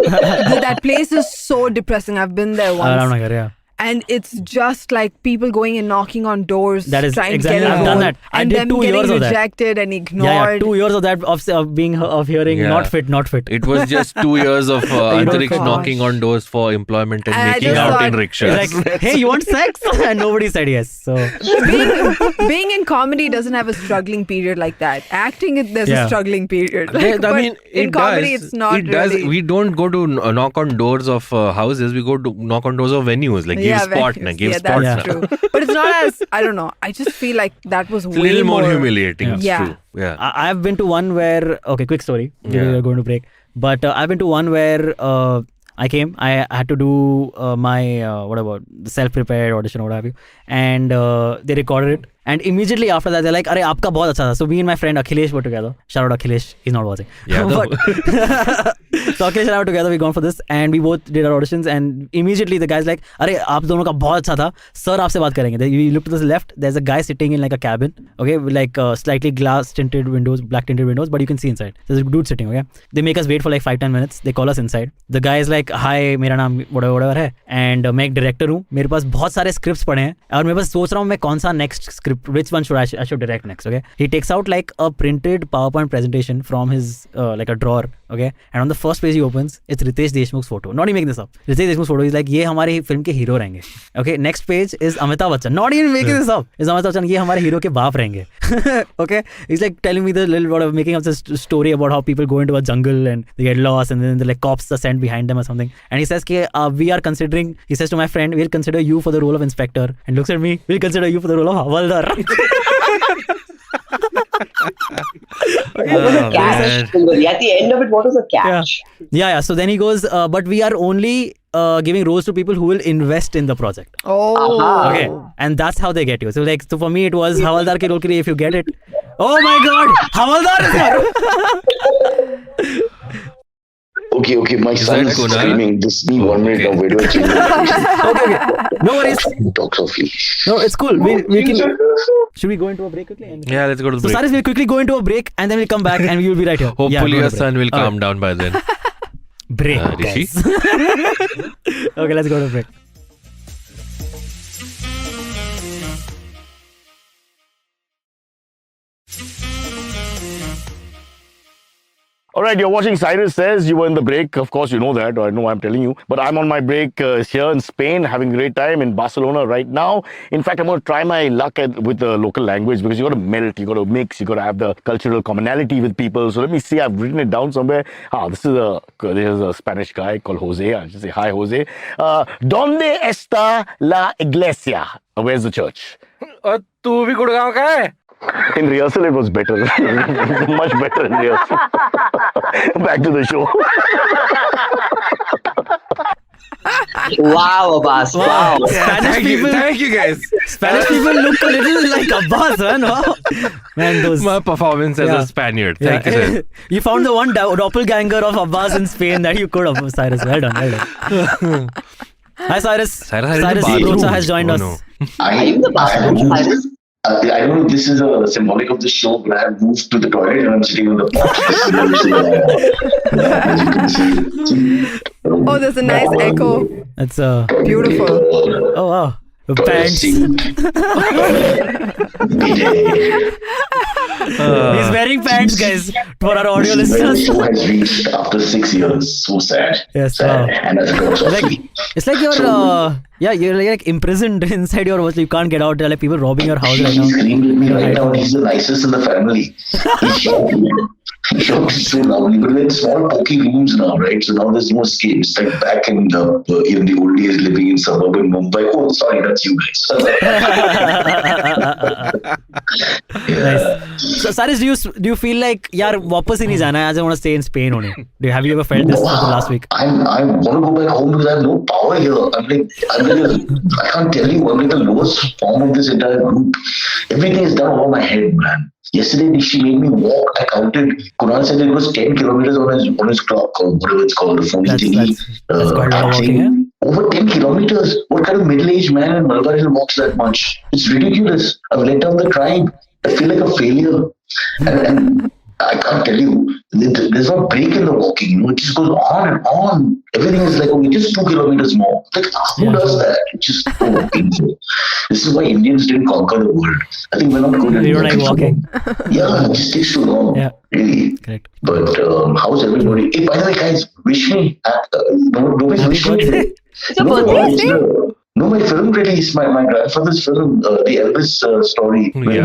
That place is so depressing. I've been there once. Aram Nagar, yeah. and it's just like people going and knocking on doors, That is trying exactly- to get a I've done role, that. I and did them 2 getting years of that. rejected and ignored. Yeah, 2 years of that of hearing Yeah. not fit. It was just 2 years of Antariksh gosh. knocking on doors for employment and And I making just out thought- in rickshaws. It's like, hey, you want sex? And nobody said yes. So being in comedy doesn't have a struggling period like that. Acting, there's Yeah. a struggling period. I But mean, in it comedy, does. it's not It does. really. We don't go to knock on doors of houses. We go to knock on doors of venues. Like, give spot venues. na, give yeah, spot that's na. true. But it's not as, I don't know. I just feel like that was It's way a little more more humiliating. It's Yeah. true. Yeah. I've been to one where, okay, quick story. Yeah. We're going to break. But I've been to one where I came, I had to do my, what about the self-prepared audition or what have you. And they recorded it. And immediately after that, they're like, "Arey, aapka bahut acha tha." So me and my friend Akhilesh were together. Shout out Akhilesh, he's not watching. Yeah, But so Akhilesh and I were together, we gone for this and we both did our auditions and immediately the guy's like, "Arey, aap dono ka bahut acha tha. Sir, aapse baat karenge." Then you look to the left, there's a guy sitting in like a cabin, okay, with like slightly glass tinted windows, black tinted windows, but you can see inside. There's a dude sitting, okay. They make us wait for like 5-10 minutes. They call us inside. The guy is like, "Hi, मेरा नाम whatever है and मैं एक director हूँ. मेरे पास बहुत सारे scripts पड़े हैं और मैं बस सोच रहा हूँ मैं कौन सा next script, which one should I should direct next." Okay, he takes out like a printed PowerPoint presentation from his like a drawer, okay, and on the first page he opens, it's Ritesh Deshmukh's photo. Not even making this up. Ritesh Deshmukh's photo. He's like, ये हमारे film के hero रहेंगे. Okay, next page is Amitabh Bachchan. Not even making this up. Is Amitabh Bachchan, ये हमारे hero के बाप रहेंगे. Okay, he's like telling me the little bit of making up this story about how people go into a jungle and they get lost and then the like cops are sent behind them or something. And he says, we are considering. He says to my friend, "We'll consider you for the role of inspector." And looks at me, "We'll consider you for the role of Havaldar." What was a catch? Silverie? At the end of it, what was a catch? Yeah. So then he goes, "But we are only giving roles to people who will invest in the project." Oh. Aha. Okay, and that's how they get you. So like, so for me it was Havaldar ke role ke liye, if you get it, oh my god, Havaldar is here. Okay, my son that is Kunal? screaming. Just need 1 minute of video change. Okay. No worries. Talk softly. No, it's cool. We can. Should we go into a break quickly? Yeah, let's go to the So break. Cyrus, we'll quickly go into a break and then we'll come back and we will be right here. Hopefully Yeah, go your to break. son will All calm down by then. right. Break, Rishi? guys. Okay, let's go to break. All right, you're watching Cyrus Says. You were in the break. Of course, you know that. Or I know why I'm telling you. But I'm on my break here in Spain, having a great time in Barcelona right now. In fact, I'm going to try my luck with the local language because you got to melt, you got to mix, you got to have the cultural commonality with people. So let me see. I've written it down somewhere. This is a Spanish guy called Jose. I'll just say, "Hi, Jose. ¿Dónde está la iglesia?" Where's the church? तू भी गुड़गांव का है? In rehearsal, it was better. Much better in rehearsal. Back to the show. Wow, Abbas. Wow. Spanish people. Thank you guys. Spanish people look a little like Abbas, man. Wow. Man, those. My performance as Yeah. a Spaniard. Thank you, sir. You found the one doppelganger of Abbas in Spain that you could have, Cyrus. Well done. Hi, Cyrus. Cyrus has been Brocha bathroom. has joined Oh, us. no. Are you in the bathroom, Cyrus? I don't know if this is a symbolic of the show, but I moved to the toilet and I'm sitting on the porch. As you can see. Oh, there's a nice echo. That's Beautiful. Oh wow. The pants. He's wearing pants, guys. For our audio The listeners. show has reached after 6 years. So sad. Yes, Sad. wow. And as it goes It's like you're you're like imprisoned inside your house. You can't get out. There are like people robbing your house right He now. screamed at me right now. He's the nicest in the family. He shocked me. He shocked me so loudly. But we're in small pokey rooms now, right? So now there's no escape. It's like back in the old days living in suburban Mumbai. Oh, sorry, that's you guys. Nice. So Cyrus, do you feel like yaar वापस ही नहीं जाना है? I just want to stay in Spain only. Have you ever felt this for the last week? I want to go back home because I have no power here. I can't tell you. I'm like the lowest form of this entire group. Everything is done over my head, man. Yesterday, she made me walk. I counted. Kunal said it was 10 kilometers on his clock or whatever it's called, the phone thingy. That's quite a lot of walking, yeah? Over 10 kilometers. What kind of middle-aged man in Malabar Hill walks that much? It's ridiculous. I've let down the tribe. I feel like a failure. And I can't tell you. There's no break in the walking. You know, it just goes on and on. Everything is like, okay, just 2 kilometers more. Like, who does that? It's just so painful. This is why Indians didn't conquer the world. I think we're not good at You don't like walking. Yeah, it just takes too long. Yeah. Really. Correct. But how's everybody? Hey, by the way, guys, wish me. Nobody's Happy wishing me. birthday. It's a birthday. No, my film release, my grandfather's film, the Elvis story. Yeah.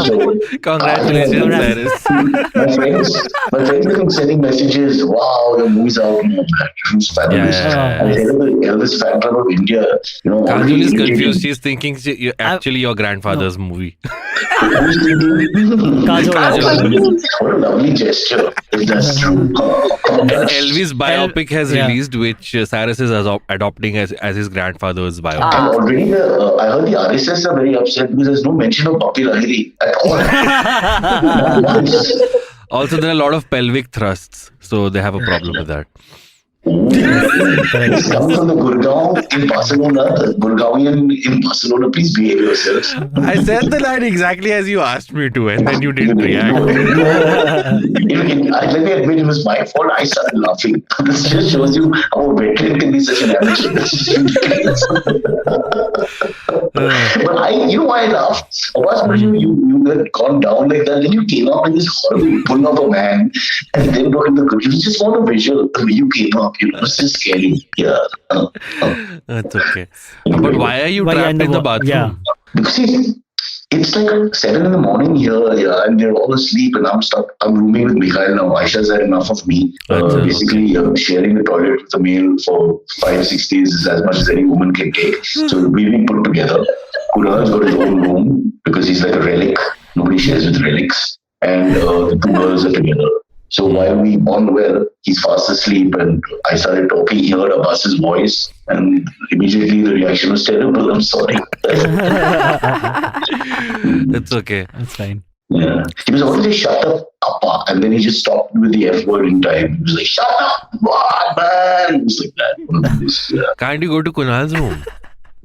So, Congratulations, Cyrus. my friends have been sending messages. Wow, your movie's out. It was fabulous. Yeah. And the Elvis fan club of India, you know. Kajol is confused. She's thinking actually your grandfather's movie. Who's thinking? Kajol. What a lovely gesture. If that's true. Elvis biopic has released, which Cyrus is adopting as his grandfather's biopic. And already, I heard the RSS are very upset because there's no mention of Papi Lahiri at all. Not once. Also, there are a lot of pelvic thrusts, so they have a problem with that. It's coming from the Gurgaon in Barcelona. The Gurgaonian in Barcelona, please behave yourselves. I said the line exactly as you asked me to, and then you didn't react. Let me admit, it was my fault. I started laughing. This just shows you how a veteran can be such an amateur. But you know why I laughed? Abbas, you had gone down like that, then you came up with this horrible bull of a man, and then brought in the good. You just want a visual the way you came up. You know, it's just scary. Yeah. That's okay. But why are you trapped in the bathroom? Yeah. Because it's like 7 in the morning here, and they're all asleep, and I'm stuck. I'm rooming with Mikhail now. Aisha's had enough of me. Basically, sharing the toilet with a male for 5-6 days is as much as any woman can take. So we've been put together. Kunal's got his own room because he's like a relic. Nobody shares with relics. And the 2 girls are together. So while we bond well, he's fast asleep, and I started talking. He heard Abbas's voice, and immediately the reaction was terrible. I'm sorry. It's okay. That's fine. Yeah. He was always like, shut up, Appa. And then he just stopped with the F word in time. He was like, shut up, what, man? It was like that. Can't you go to Kunal's room?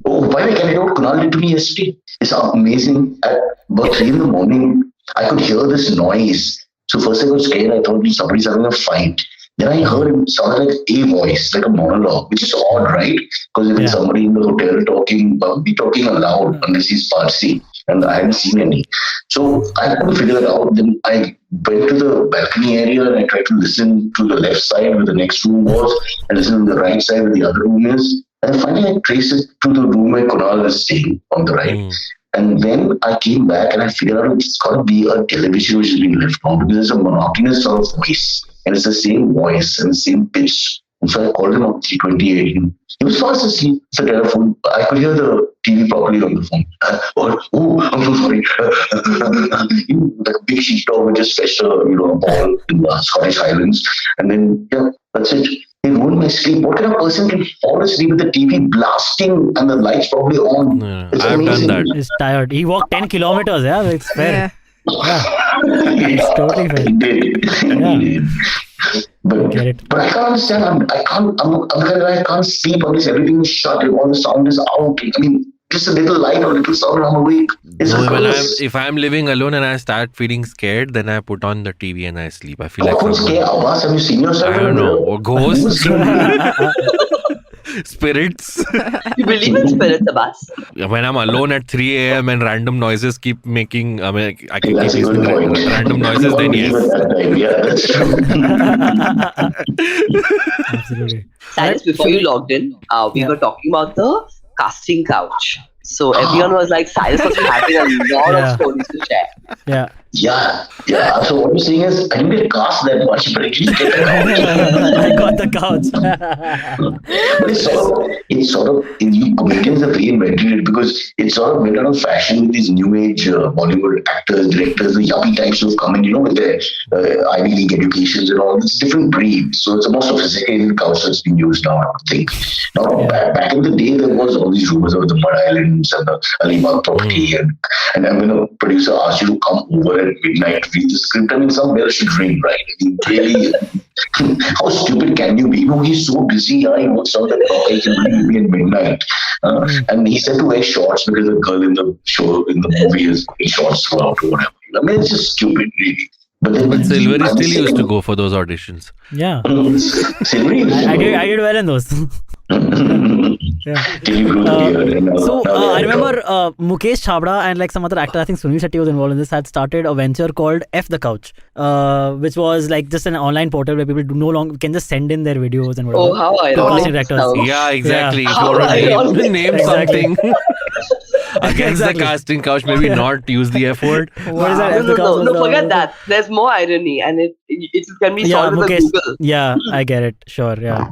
Oh, by the way, can I know what Kunal did to me yesterday? It's amazing. At about 3 in the morning, I could hear this noise. So first I got scared. I thought somebody's having a fight. Then I heard him sound like a voice, like a monologue, which is odd, right? Because if it's somebody in the hotel talking, be talking aloud unless he's Parsi. And I hadn't seen any. So I couldn't figure it out. Then I went to the balcony area and I tried to listen to the left side where the next room was and listen to the right side where the other room is. And finally I traced it to the room where Kunal is staying on the right. And then I came back and I figured out it's got to be a television which is being left on because there's a monotonous sort of voice. And it's the same voice and the same pitch. And so I called him up 3:28. He was fast asleep. The telephone. I could hear the TV properly on the phone. I'm so sorry. Like a big sheepdog would just fetch a ball in the Scottish Highlands. And then, that's it. They ruined my sleep. What kind of person can fall asleep with the TV blasting and the lights probably on? No, It's I've amazing. done that. He's tired. He walked 10 kilometers. Yeah, it's fair. It's totally fair. He did. Yeah. He did. But Get it. I can't understand. I can't sleep unless everything is shut and all the sound is out. I mean, just a little light or a little sound, I'm awake. It's a curse. If I'm living alone and I start feeling scared, then I put on the TV and I sleep. I feel like Who's scared? Abbas, have you seen yourself? I don't know. Or ghosts, spirits. You believe in spirits, Abbas? When I'm alone at 3 a.m. and random noises keep making, I can keep That's a good listening point. to random noises, then yes. Yeah, that's true. Absolutely. Cyrus, before you logged in, we were talking about the casting couch. So everyone was like, Cyrus was having a lot of stories to share. Yeah. Yeah. So what you're saying is, I didn't get cast that much, but I did get the couch. I got the couch. But it's sort of, you comedians have reinvented it because it's sort of went out of fashion with these new age Bollywood actors, directors, the yuppie types who've come in, with their Ivy League educations and all. It's different breeds. So it's a more sophisticated couch that's being used now, I would think. Now, back in the day, there was all these rumors about the Mud Islands and the Alibag property. And then when a producer asked you to come over at midnight to read the script, I mean, some bell should ring, right? I mean, really, how stupid can you be? He's so busy. He works out that clock. He can bring me at midnight. And he said to wear shorts because the girl in the show, in the movie, is wearing shorts throughout or whatever. I mean, it's just stupid, really. But then But you Silverie come still used to second. go for those auditions. Yeah. Silverie used to I go. did well in those. Yeah. Till you grew the beard. And now they I are remember Mukesh Chabra and like some other actor, I think Sunil Shetty was involved in this, had started a venture called F the Couch, which was like just an online portal where people no longer can just send in their videos and whatever. Oh, how to ironic. casting directors. sounds. Yeah, exactly. Yeah. If you want to Ironic. name Exactly. something against Exactly. the casting couch, maybe not use the F word. What is that? No, F the no, Couch no, was no, the- forget that. There's more irony, and it can be Yeah, solved with a Mukesh. Google. Yeah, I get it. Sure. Yeah.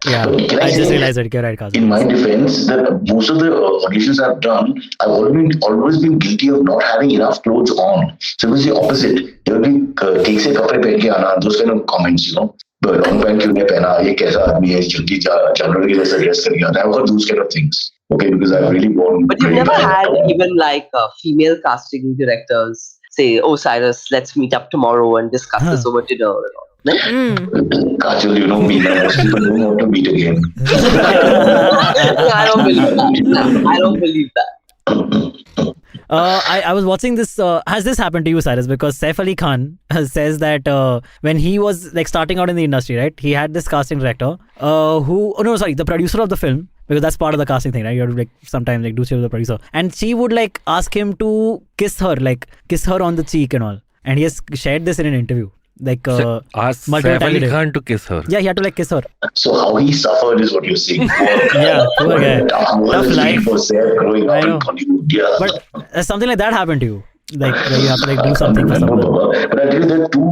Yeah. But can I I just say- realized it. You're right, Kajol. In my defense, that most of the auditions I've done, I've always been guilty of not having enough clothes on. So it was the opposite. There will be ठीक से कपड़े पहन के आना, those kind of comments, you know. Long pant क्यों नहीं पहना, ये कैसा आदमी है, जल्दी जानवर के जैसा ड्रेस करके आता है. I've got those kind of things. Okay, because I've really worn. But you've very never bad. had even like female casting directors say, "Oh, Cyrus, let's meet up tomorrow and discuss this over dinner." And all. No? Kajol, you know me now. Most people don't want to meet again. I don't believe that. I don't believe that. I was watching this. Has this happened to you, Cyrus? Because Saif Ali Khan says that when he was like starting out in the industry, right? He had this casting director the producer of the film, because that's part of the casting thing, right? You have to like sometimes like do shit with the producer, and she would like ask him to kiss her on the cheek and all, and he has shared this in an interview. Like Ask multiple Saif Ali times. Khan to kiss her. Yeah, he had to like kiss her. So how he suffered is what you're saying. Yeah, poor guy. Tough life. for Saif growing I up know. in Hollywood. Yeah. But something like that happened to you, like where you have to like do something for someone. But I tell you, there are two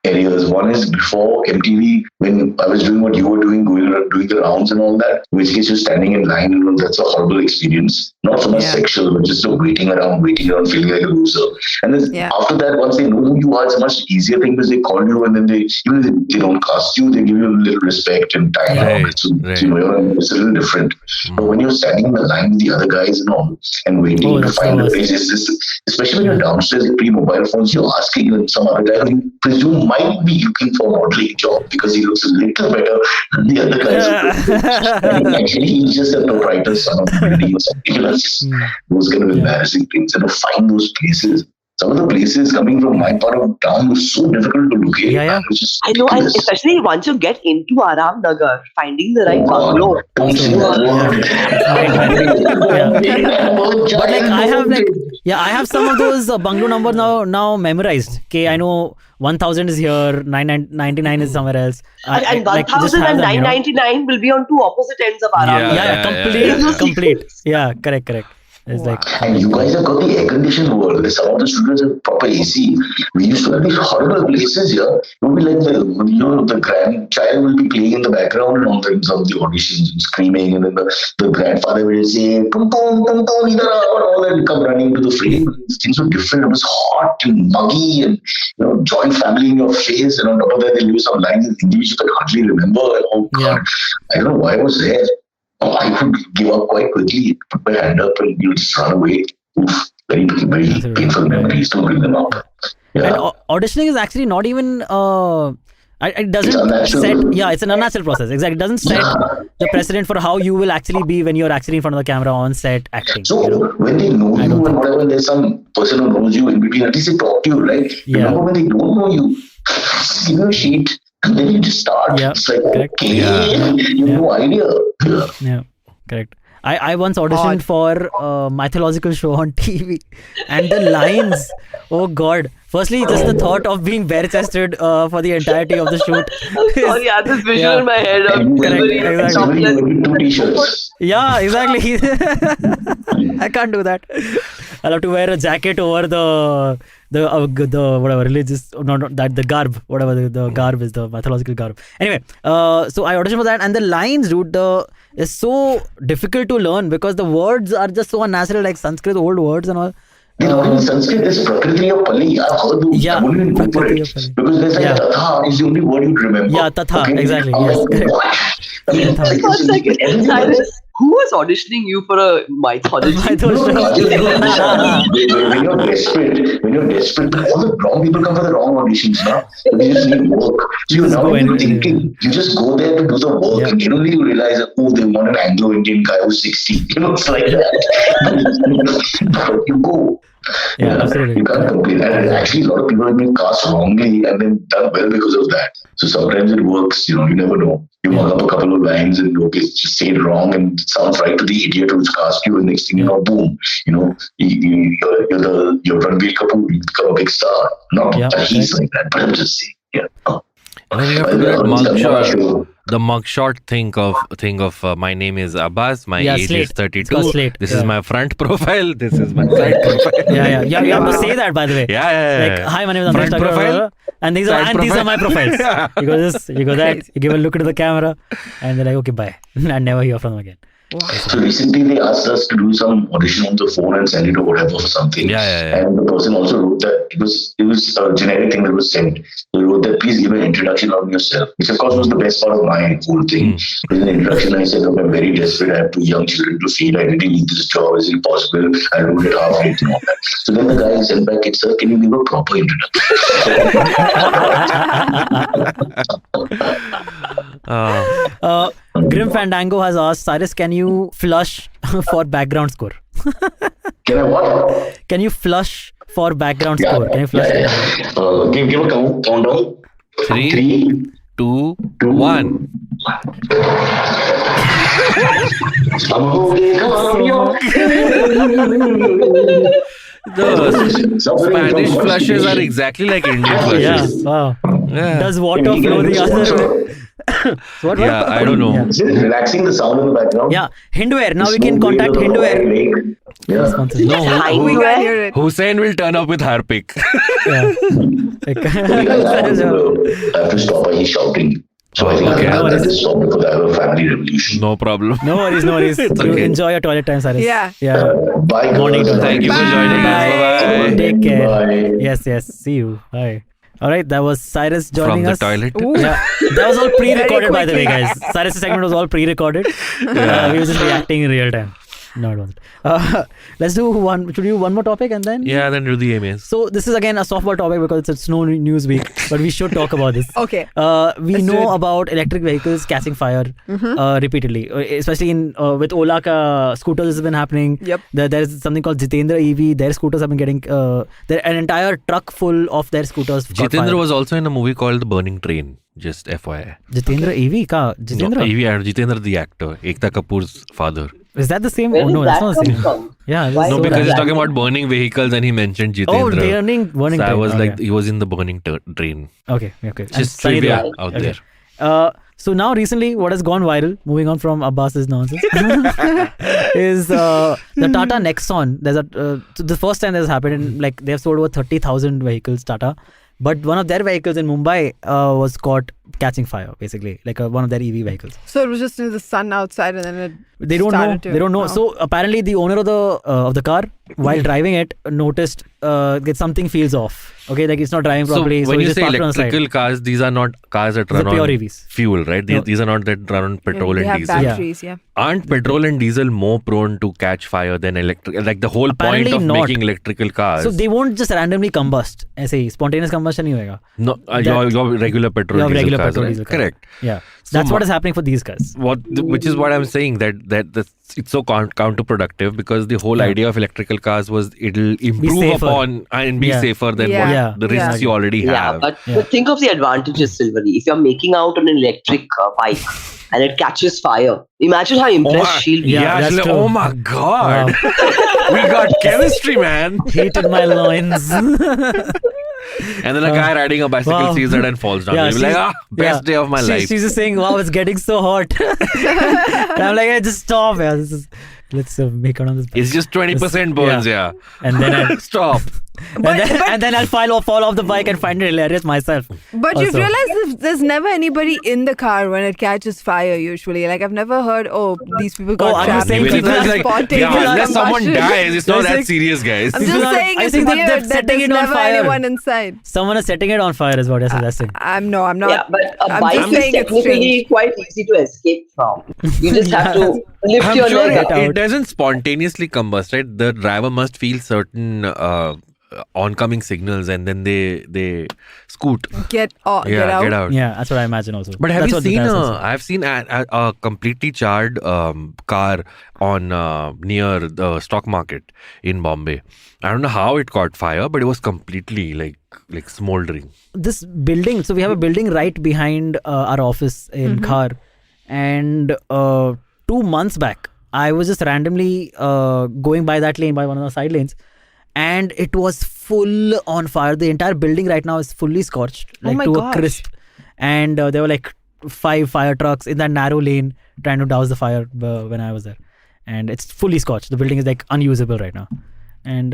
areas. One is before MTV, when I was doing what you were doing, doing the rounds and all that, in which case you're standing in line and that's a horrible experience. Not so much sexual, but just waiting around, feeling like a loser. And then after that, once they know who you are, it's a much easier thing because they call you and then even if they don't cast you, they give you a little respect and time. Right, So, right. you know, it's a little different. But when you're standing in the line with the other guys and all, and waiting to that's find the the worst. places, especially when you're downstairs with pre-mobile phones, you're asking some other guy who you presume might be looking for a modeling job because he looks a little better than the other guys. And actually, he's just a writer's son of the building or something. You know, just those kind of embarrassing things. And to find those places. Some of the places coming from my part of town was so difficult to locate. Yeah, yeah. It was just I know, and ridiculous. especially once you get into Aram Nagar, finding the right bungalow. Don't say that. But like I have some of those bungalow numbers now memorized. Okay, I know 1000 is here, 999 is somewhere else. And like, just 1000 have and them, you know? 999 will be on two opposite ends of Aram Nagar. Yeah, complete. Yeah, correct. It's like And you guys have got the air-conditioned world. Some of the studios have proper AC. We used to have these horrible places here. It would be like the grandchild will be playing in the background and all some of the auditions and screaming, and then the grandfather will say, "Tum tum tum tum," and all that will come running into the frame. Things were different. It was hot and muggy, and joint family in your face. And on top of that, they'll use some lines in Hindi which you can hardly remember. And, oh God, I don't know why I was there. I could give up quite quickly, put my hand up and just run away. Oof, very painful memories. Don't bring them up. Yeah. And auditioning is actually not even it doesn't unnatural. set it's an unnatural process. Exactly. It doesn't set the precedent for how you will actually be when you're actually in front of the camera on set acting. So when they know you and whatever, there's some person who knows you in between, at least they talk to you, right? Yeah. Remember when they don't know you, give you a sheet and then you just start. Yeah, It's like, correct. okay, Yeah. you have no idea. Yeah, correct. I once auditioned for a mythological show on TV, and the lines, oh God. Firstly, just the thought of being bare-chested for the entirety of the shoot. Sorry, I have this visual in my head of Correct, Somebody topless. wearing 2 t-shirts. Yeah, exactly. I can't do that. I'll have to wear a jacket over the whatever religious, the garb, whatever the garb is, the mythological garb. Anyway, so I auditioned for that, and the lines, dude, is so difficult to learn because the words are just so unnatural, like Sanskrit old words and all. In Sanskrit, there's Prakriti or Pali. I've heard those. Yeah, I wouldn't even go for Prakriti it. or Pali. Because there's like Yeah. Tatha is the only word you remember. Yeah, Tatha, exactly, I'm yes, like, correct. what? I mean, Tatha. like, One second, everything- Cyrus, who was auditioning you for a mythology? Mythology. when you're desperate, all the wrong people come for the wrong auditions now. Because you just need work. So you're now go even anywhere. thinking, you just go there to do the work, Yeah. and suddenly you realize that, oh, they want an Anglo-Indian guy who's 60. It's like that. But you go. Yeah, absolutely. You can't complain. And actually, a lot of people have been cast wrongly and then done well because of that. So sometimes it works, you never know. You mug up a couple of lines and just say it wrong and it sounds right to the idiot who's cast you, and next thing you know, boom, you're Ranbir Kapoor, you become a big star. Not that he's like that, but I'm just saying, And then you have to do that mugshot. The mugshot thing of my name is Abbas, my age Slate. is 32. Slate. This is my front profile. This is my side profile. Yeah. You have to say that, by the way. Yeah. Like, hi, my name is Front Antariksh, profile, and these are my profiles. You go this, you go that, you give a look into the camera, and they're like, okay, bye. And never hear from them again. So recently they asked us to do some audition on the phone and send it or whatever for something. Yeah. And the person also wrote that it was a generic thing that was sent. They wrote that please give an introduction on yourself, which of course was the best part of my whole thing. In the introduction I said, I'm very desperate. I have 2 young children to feed. I really need this job. Is it possible? I wrote it half late and all that. So then the guy sent back, sir, can you give a proper introduction? Grim Fandango has asked, Cyrus, can you flush for background score? Can I what? Can you flush for background score? Can you flush? Give a countdown. 3, 2, 1. The Spanish flushes are exactly like Indian flushes. Yeah, wow. Yeah. Does water flow the other way? What? Yeah, I don't know. Is it relaxing the sound in the background? Yeah, Hindware. Now we can contact Hindware. Yeah. We can't hear it. Hussein will turn up with Harpic. Yeah. I have to stop. He's shouting. So I think I have to stop because I have a family revolution. No problem. No worries. You okay. enjoy your toilet time, Cyrus. Yeah. Bye, Morning. girls. Thank you for joining us. Bye-bye. Take care. Bye. Yes. See you. Bye. All right, that was Cyrus joining From the us. toilet. Yeah, that was all pre-recorded, by the way, quickly. guys. Cyrus' segment was all pre-recorded. We were just reacting in real time. No, it wasn't. Let's do one. Should we do one more topic and then? Yeah, then do the AMAs. So this is again a softball topic because it's a snow news week, but we should talk about this. Okay. We Let's do know it. about electric vehicles catching fire repeatedly, especially in with Ola ka scooters has been happening. Yep. There is something called Jitendra EV. Their scooters have been getting an entire truck full of their scooters. Jitendra was also in a movie called The Burning Train. Just FYI. Jitendra EV ka Jitendra. No, EV, Jitendra the actor, Ekta Kapoor's father. Is that the same? Where Oh did no, that that's not the come same. from? Yeah. Why No, so because he's that- talking about burning vehicles and he mentioned Jitendra. Oh, burning So I train. was Okay. like, he was in the burning train. Okay. Just Sunny trivia Deol. out Okay. there. So now recently what has gone viral, moving on from Abbas's nonsense, is the Tata Nexon. There's so the first time this happened, and like they have sold over 30,000 vehicles, Tata. But one of their vehicles in Mumbai was caught catching fire, basically, like one of their EV vehicles. So it was just in the sun outside and then it They don't know. started to- They don't know. Oh. So apparently the owner of the car, while driving it, noticed that something feels off. Okay, like it's not driving So properly. when he you just say parked on the side. electrical cars, these are not cars that These are run pure on EVs. fuel, right? No. These are not that run on petrol they and have diesel. batteries, yeah. Aren't petrol and diesel more prone to catch fire than electric? Like the whole Apparently point of not. making electrical cars. So they won't just randomly combust. ऐसे ही spontaneous combustion नहीं होएगा. No, your regular petrol Your diesel regular cars, petrol right? diesel cars. Correct. Yeah, So that's what is happening for these cars. Which is what I'm saying that it's so counterproductive because the whole idea of electrical cars was it'll improve safer. upon and be Yeah. safer than Yeah. what Yeah. the risks Yeah. you already Yeah, have. but think of the advantages, Silverie. If you're making out on an electric bike and it catches fire, imagine how impressed she'll be. Yeah, that's she's like, true. oh my god, we got chemistry, man. Heated my loins. And then a guy riding a bicycle Wow. sees that and falls down. Yeah, He'll be like, she's- best day of my life. She's just saying, wow, it's getting so hot. And I'm like, hey, just stop. Yeah, let's make out on this. It's just 20% burns, yeah. And then I Stop. and then I'll fall off the bike and find it hilarious myself. But you've Also. realized there's never anybody in the car when it catches fire usually. Like I've never heard, these people got are you trapped saying because people of are like, spontaneous yeah, unless someone combustion. dies, it's not There's that like- serious, guys. I'm just People are- saying I it's think that they're weird that setting there's it on never fire. anyone inside. Someone is setting it on fire is what you're suggesting. I'm not. Yeah, but a I'm bike just is saying it's technically quite easy to escape from. You just have to lift I'm your sure leg up. out. it doesn't spontaneously combust, right? The driver must feel certain oncoming signals, and then they scoot. Get out. Get out. Yeah, that's what I imagine also. But have That's you what the seen? guy says. I've seen a completely charred car on near the stock market in Bombay. I don't know how it caught fire, but it was completely like smoldering. This building, so we have a building right behind our office in Khar, and 2 months back I was just randomly going by that lane, by one of the side lanes, and it was full on fire. The entire building right now is fully scorched, like my to gosh. a crisp, and there were like 5 fire trucks in that narrow lane trying to douse the fire when I was there, and it's fully scorched. The building is like unusable right now. And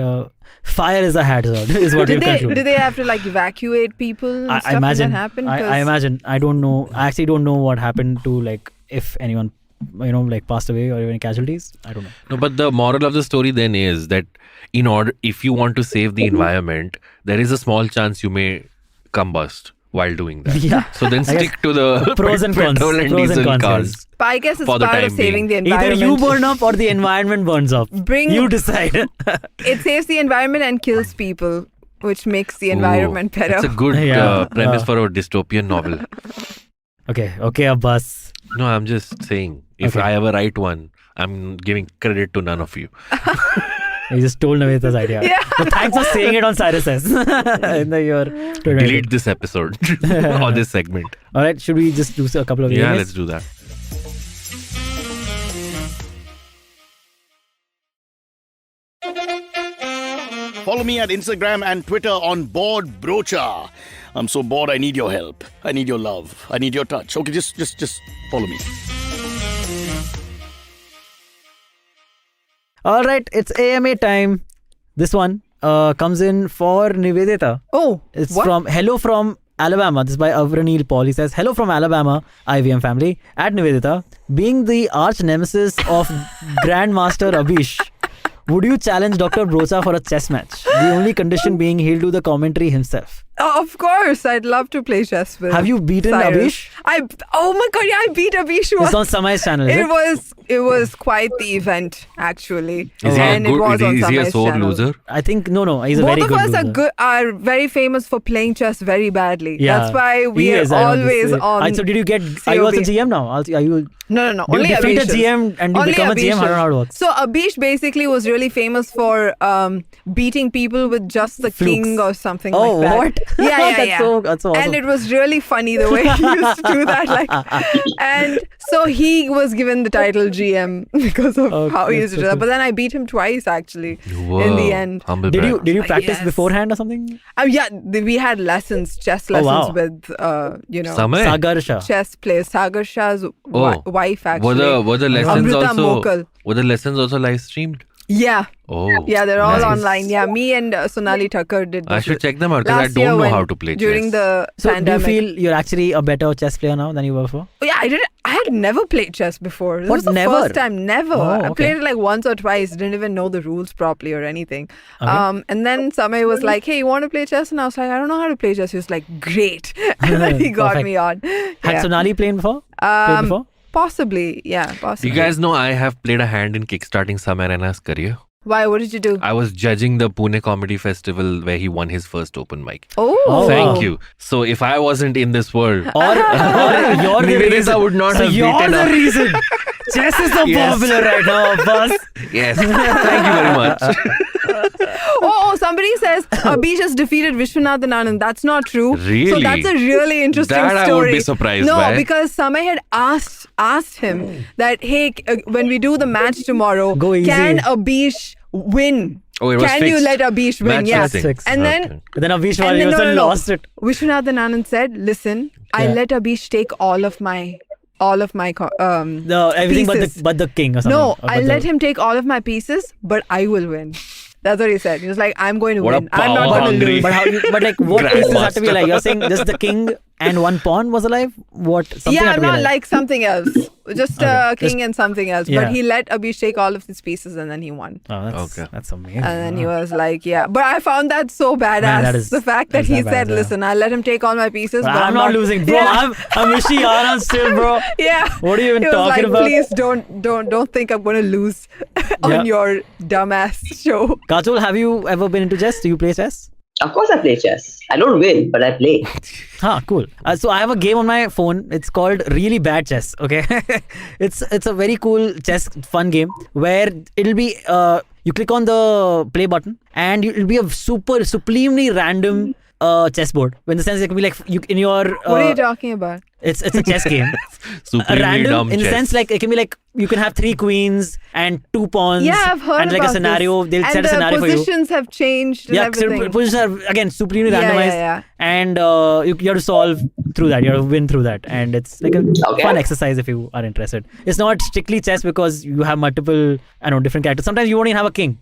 fire is a hazard is what we've concluded. Did they have to like evacuate people and I stuff? imagine. Did that happen? I imagine. I don't know. I actually don't know what happened to, like, if anyone, like passed away or even casualties. I don't know. No, but the moral of the story then is that if you want to save the environment, there is a small chance you may combust while doing that. Yeah. So then I guess stick to the pros and cons. petrol and Pros and diesel cons, cars. yes. But I guess it's For the part of time saving being. the Either environment. you burn up or the environment burns up. You decide. It saves the environment and kills people, which makes the environment better. That's a good Yeah, premise for a dystopian novel. Okay, Abbas. No, I'm just saying, if Okay. I ever write one, I'm giving credit to none of you. You just told Niveditha's idea. Yeah. But thanks for saying it on Cyrus in the year 2020. Delete this episode or this segment. All right, should we just do a couple of Yeah, AMAs? let's do that. Follow me at Instagram and Twitter on Bored Brocha. I'm so bored, I need your help. I need your love. I need your touch. Okay, just follow me. All right, it's AMA time. This one comes in for Niveditha. Oh, It's what? from Hello from Alabama. This is by Avranil Paul. He says, "Hello from Alabama, IVM family. At Niveditha, being the arch nemesis of Grandmaster Abish, would you challenge Dr. Brocha for a chess match? The only condition being he'll do the commentary himself." Oh, of course, I'd love to play chess with. Have you beaten Cyrus. Abish? Oh my god, yeah, I beat Abish It's once. on Samay's channel, is it? It was quite the event, actually. Is he a and it was on is he a Samay's sore channel. loser? I think, no, he's a Both very of good us loser. are very famous for playing chess very badly. Yeah. That's why we He are is, I know always this. on. So did you get, are you also COB. GM now? Are you No. do you Only defeat a Abhish's. GM and you Only become a GM? I don't know how it works. So Abish basically was really famous for beating people with just the Flukes. king or something Oh, like that. what? Yeah. That's so awesome. And it was really funny the way he used to do that. And so he was given the title GM because of Oh, how he that's used to so do that. cool. But then I beat him twice actually in Whoa, the end. Humble Did brag. you practice Yes. beforehand or something? Yeah, we had lessons, chess lessons wow. with Samay? Sagar Shah. chess players. Sagar Shah's wife actually. Were the lessons Amrita also Mokal. were the lessons also live streamed? Yeah. Oh, Yeah, they're all nice. online. Yeah, me and Sonali Thakur did this. I should check them out because I last year don't know when- how to play during chess. the So pandemic. do you feel you're actually a better chess player now than you were before? Oh, yeah, I had never played chess before. This What, was the never? first time. Never. Oh, I okay. played it like once or twice. Didn't even know the rules properly or anything. Okay. And then Samay was like, "Hey, you want to play chess?" And I was like, "I don't know how to play chess." He was like, "Great," and then he got Perfect. me on. Had Yeah. Sonali played before? Possibly, yeah, possibly. You guys know I have played a hand in kickstarting Samay Raina's career. Why? What did you do? I was judging the Pune Comedy Festival where he won his first open mic. Oh, Thank wow. you. So if I wasn't in this world, Or you're the Niveditha reason. would not so have you're beaten the up. reason. Chess is so Yes. popular right now, boss. yes, thank you very much. Oh, somebody says Abish has defeated Vishwanathan Anand. That's not true. So Really? that's a really interesting That story. I would be surprised No, by. because Samay had asked him that, hey, when we do the match tomorrow, Go easy. can Abish win? Oh, it was Can fixed. you let Abish win? Match Yeah. fixing. Fixed. And then Okay. But then Abish And then, Wali no. lost it. Vishwanathan Anand said, listen, I Yeah. let Abish take all of my Everything pieces. but the king or something. No, Or I but let the- him take all of my pieces, but I will win. That's what he said. He was like, I'm going to What a win. I'm not power going to hungry- lose. But what pieces have to be like? You're saying just the king and one pawn was alive? What? Something had Yeah, to be not alive. like something else. Just a king and something else. yeah. But he let Abish take all of his pieces and then he won. Oh, that's amazing. And then he was like, yeah. But I found that so badass. Man, that is- the fact that that's he that said, badass, yeah. listen, I'll let him take all my pieces. But But I'm not losing, bro. Yeah. I'm Rishi Anand still, bro. Yeah. What are you even He was talking like, about? please don't think I'm going to lose Yeah. on your dumbass show. Kajol, have you ever been into chess? Do you play chess? Of course, I play chess. I don't win, but I play. Cool. So I have a game on my phone. It's called Really Bad Chess. Okay, it's a very cool chess fun game where it'll be you click on the play button and it'll be a supremely random chessboard. In the sense it can be like you in your What are you talking about? it's a chess game. Supremely Random dumb in the chess. sense like it can be like you can have 3 queens and 2 pawns. Yeah, I've heard and like about a scenario. this. They'll and set a scenario the for you. positions have changed and Yeah, everything. positions are again supremely Yeah, randomized, yeah. and you have to solve through that. You have to win through that, and it's like a Okay. fun exercise if you are interested. It's not strictly chess because you have multiple, different characters. Sometimes you won't even have a king,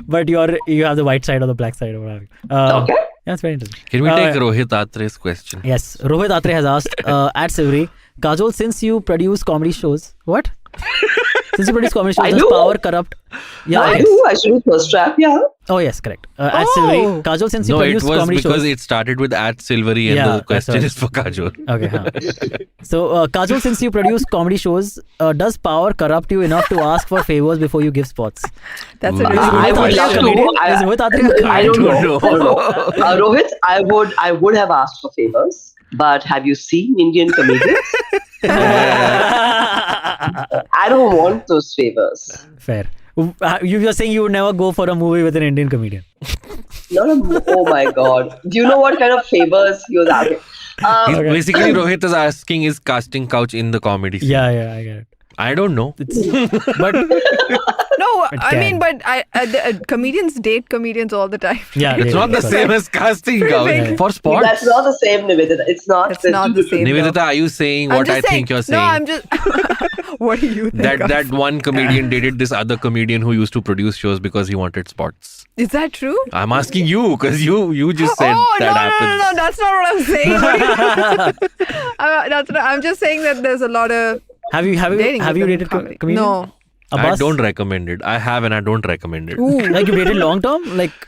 but you have the white side or the black side or whatever. Okay. Yeah, it's very interesting. Can we take Uh, Rohit Atre's question? Yes, Rohit Atre has asked at Silverie, Kajol, since you produce comedy shows, what? Since you produce comedy shows, I does do. power corrupt? Yeah, I yes. do. I should be first trap, yeah. Oh yes, correct. At Oh. Silverie, Kajol, since you No, it produce was comedy because shows. it started with at Silverie and Yeah, the that's question right. is for Kajol. Okay. So, Kajol, since you produce comedy shows, does power corrupt you enough to ask for favors before you give spots? That's a I really I Rohit would Atre a love to. comedian? Is Rohit Atre a comedian? I don't don't know. know. Rohit, I would have asked for favors, but have you seen Indian comedians? I don't want those favors. Fair. You're saying you would never go for a movie with an Indian comedian? Oh my god. Do you know what kind of favors he was asking? He's basically, Rohit is asking, is casting couch in the comedy scene? Yeah, I get it. I don't know. But No, It I can. mean, but comedians date comedians all the time. yeah, It's not the same as casting couch. Yeah. For sports. That's not the same, Niveditha. It's not. It's not the same. Niveditha, are you saying I'm what just I saying- think you're saying? No, I'm just. What do you think? that one comedian dated this other comedian who used to produce shows because he wanted spots. Is that true? I'm asking you because you just said Oh that no, happens. no, that's not what I'm saying. What do you- that's not, I'm just saying that there's a lot of have you dating. dated within comedy. comedians? No. I Abbas? don't recommend it. I have and I don't recommend it. Ooh. Like you dated long term,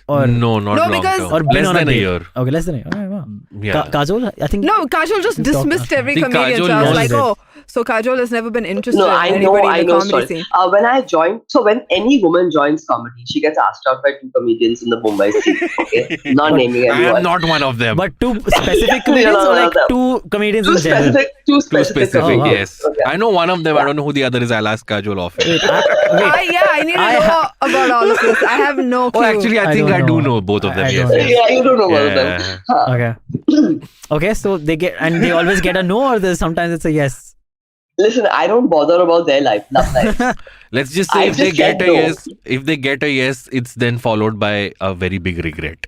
or No, not No, long because- term. or been Less on than a date? year. Okay, less than a year. Okay, wow. Yeah. Kajol, I think. No, Kajol just We'll talk dismissed after. every See, comedian. Kajol So I was knows like, it. oh, so Kajol has never been interested No, in I anybody know, in the comedy sorry. scene. When I joined, so when any woman joins comedy, she gets asked out by 2 comedians in the Mumbai scene. Okay, not naming I anyone. am not one of them. But 2 specific comedians or like 2 comedians in general? Two Too specific. specific, Oh, wow. yes. Okay. I know one of them. I don't know who the other is. I'll ask Kajol off it. I need to know about all of this. I have no clue. Oh, actually, I I think don't I do know. know both of them. I Yes, don't yes. Yeah, you don't know one of them. Yeah. Huh. Okay, so they always get a no, or there's sometimes it's a yes. Listen, I don't bother about their love life. Let's just say I if they just get said a no. yes, if they get a yes, it's then followed by a very big regret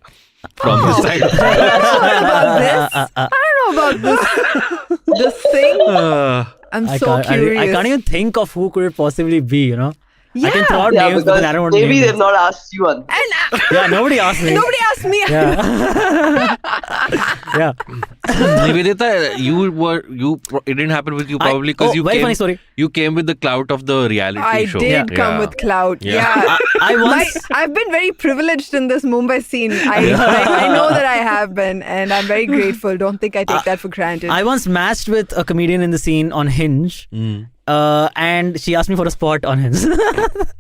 from his side. I don't know about this. I don't know about this thing. I'm I so can't, curious. I can't even think of who could it possibly be, I can throw out Yeah, names, but because I don't want to maybe name they've names. not asked you on. And Yeah, nobody asked me. nobody asked me. Yeah. Yeah. Niveditha, it didn't happen with you probably because you very came. funny story. You came with the clout of the reality I show. did come Yeah. with clout. Yeah. Yeah. I once. I've been very privileged in this Mumbai scene. I know that I have been, and I'm very grateful. Don't think I take that for granted. I once matched with a comedian in the scene on Hinge, and she asked me for a spot on Hinge.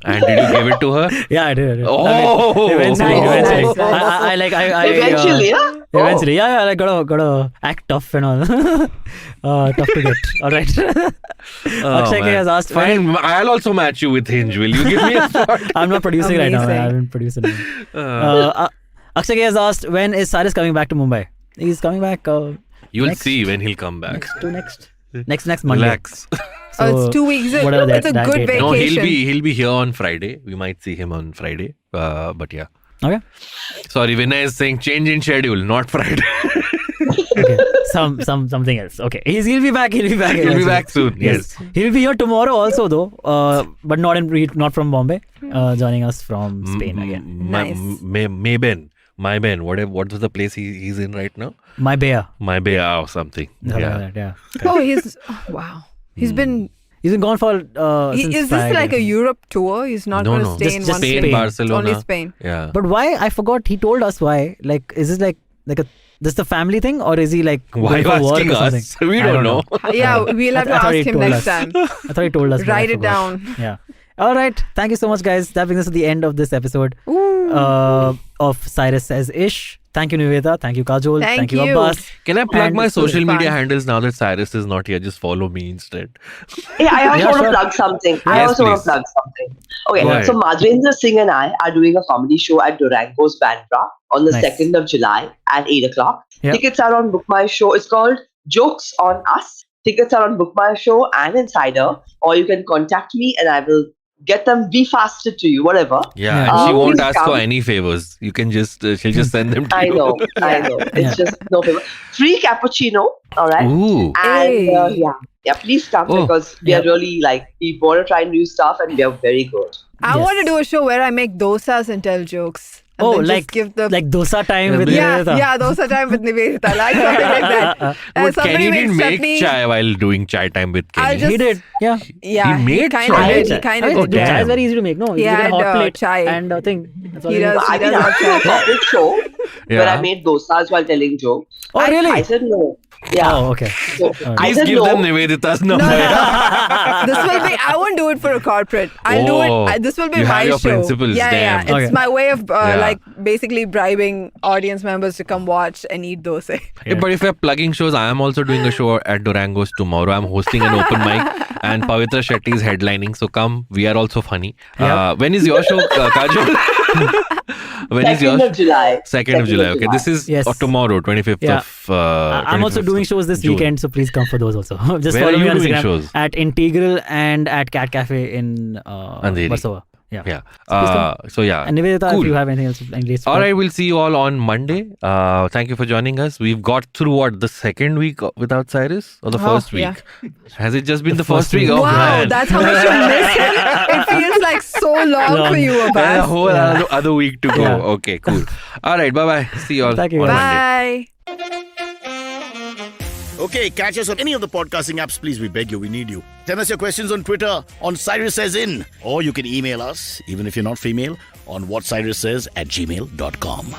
And did you give it to her? Yeah, I did. Oh! eventually. Nice, nice. I Eventually, yeah? Eventually, yeah, like gotta act tough and all. Tough to get. All right. Akshay man. has asked. Fine, I'll also match you with Hinge. Will you give me a spot? I'm not producing right now. Amazing. I haven't produced it. Akshay has asked, when is Cyrus coming back to Mumbai? He's coming back. You'll Next. see when he'll come back. Next Monday. Relax. it's 2 weeks. whatever It's a that good date. No, vacation. he'll be here on Friday. We might see him on Friday. But yeah. Okay. Sorry, Vinay is saying change in schedule, not Friday. Okay. Something else. Okay. He'll be back. He'll He'll be back soon. Yes. He'll be here tomorrow also though. But not from Bombay. Joining us from Spain again. Nice. Mayben. Maiben. What was the place he's in right now? Maibeya. Maibeya or something. Yeah. Oh, wow. He's been gone for. is this like a Europe tour? He's not going to stay in just one Spain, place. Barcelona. It's only Spain. Yeah. But why? I forgot. He told us why. Like, is this like this the family thing, or is he like Why going for work asking or something? us? We don't know. Yeah, we'll have to I thought ask he him told next us. time. I thought he told us. but I Write it forgot. down. Yeah. All right. Thank you so much, guys. That brings us to the end of this episode of Cyrus Says Ish. Thank you, Niveditha. Thank you, Kajol. Thank you, you. Abbas. Can I plug And my it's so social media fun. handles now that Cyrus is not here? Just follow me instead. Yeah, I also Yeah, want sure. to plug something. Yes, please. Okay, Go ahead. so Madhvendra Singh and I are doing a comedy show at Durango's Bandra on the Nice. 2nd of July at 8 o'clock. Yeah. Tickets are on Book My Show. It's called Jokes on Us. Tickets are on Book My Show and Insider, or you can contact me and I will get them refasted to you, whatever. Yeah, Yeah. and she won't Please ask come. for any favors. You can just, she'll just send them to I you. know. It's Yeah. just no favor. Free cappuccino, all right? Ooh. And Hey. yeah, please come Oh. because we Yeah. are really we want to try new stuff and we are very good. I Yes. want to do a show where I make dosas and tell jokes. And Oh, then just like give the dosa time with yeah, Niveditha. yeah, dosa time with Niveditha, like something like that. But somebody Kenny makes didn't make chutney. chai while doing chai time with I'll Kenny. just- He did. Yeah. Yeah, He made kind chai. of did. He Chai. kind I of mean, did. chai damn. is very easy to make. No, you He get a had, hot plate chai. and a thing. That's all He you does. need. I He did does actually a corporate show where I Yeah. made dosas while telling jokes. Oh, I really? said no. Yeah. Oh, okay. So, I Please said give no. them Niveditha's number. This will be. I won't do it for a corporate. I'll do Oh, it. This will be you my have your show. principles, Yeah, damn. yeah. It's Okay. my way of Yeah. like basically bribing audience members to come watch and eat dosa. Yeah, but if we're plugging shows, I am also doing a show at Durango's tomorrow. I'm hosting an open mic and Pavitra Shetty is headlining. So come, we are also funny. Yeah. When is your show, Kajol? When is your 2nd of July. 2nd of July. Okay, this is Yes. tomorrow, 25th Yeah. of I'm also 25th doing of shows this June. weekend, so please come for those also. Just Where follow are me you on doing Instagram shows? at Integral and at Cat Cafe in Andheri. Versova. Yeah. Yeah. please come. So yeah. And Niveditha, Cool. if you have anything else, please. All right, we'll see you all on Monday. Thank you for joining us. We've got through the second week without Cyrus or the first week? yeah. Has it just been the first first week? week. Oh, Wow, man. that's how much you miss him. It feels like so long for you, And a Abbas. whole other week to go. Yeah. Okay, cool. All right, bye-bye. See you all Thank you, on guys. Monday. Bye. Okay, catch us on any of the podcasting apps, please. We beg you, we need you. Send us your questions on Twitter on Cyrus Says In, or you can email us, even if you're not female, on whatcyrussays@gmail.com.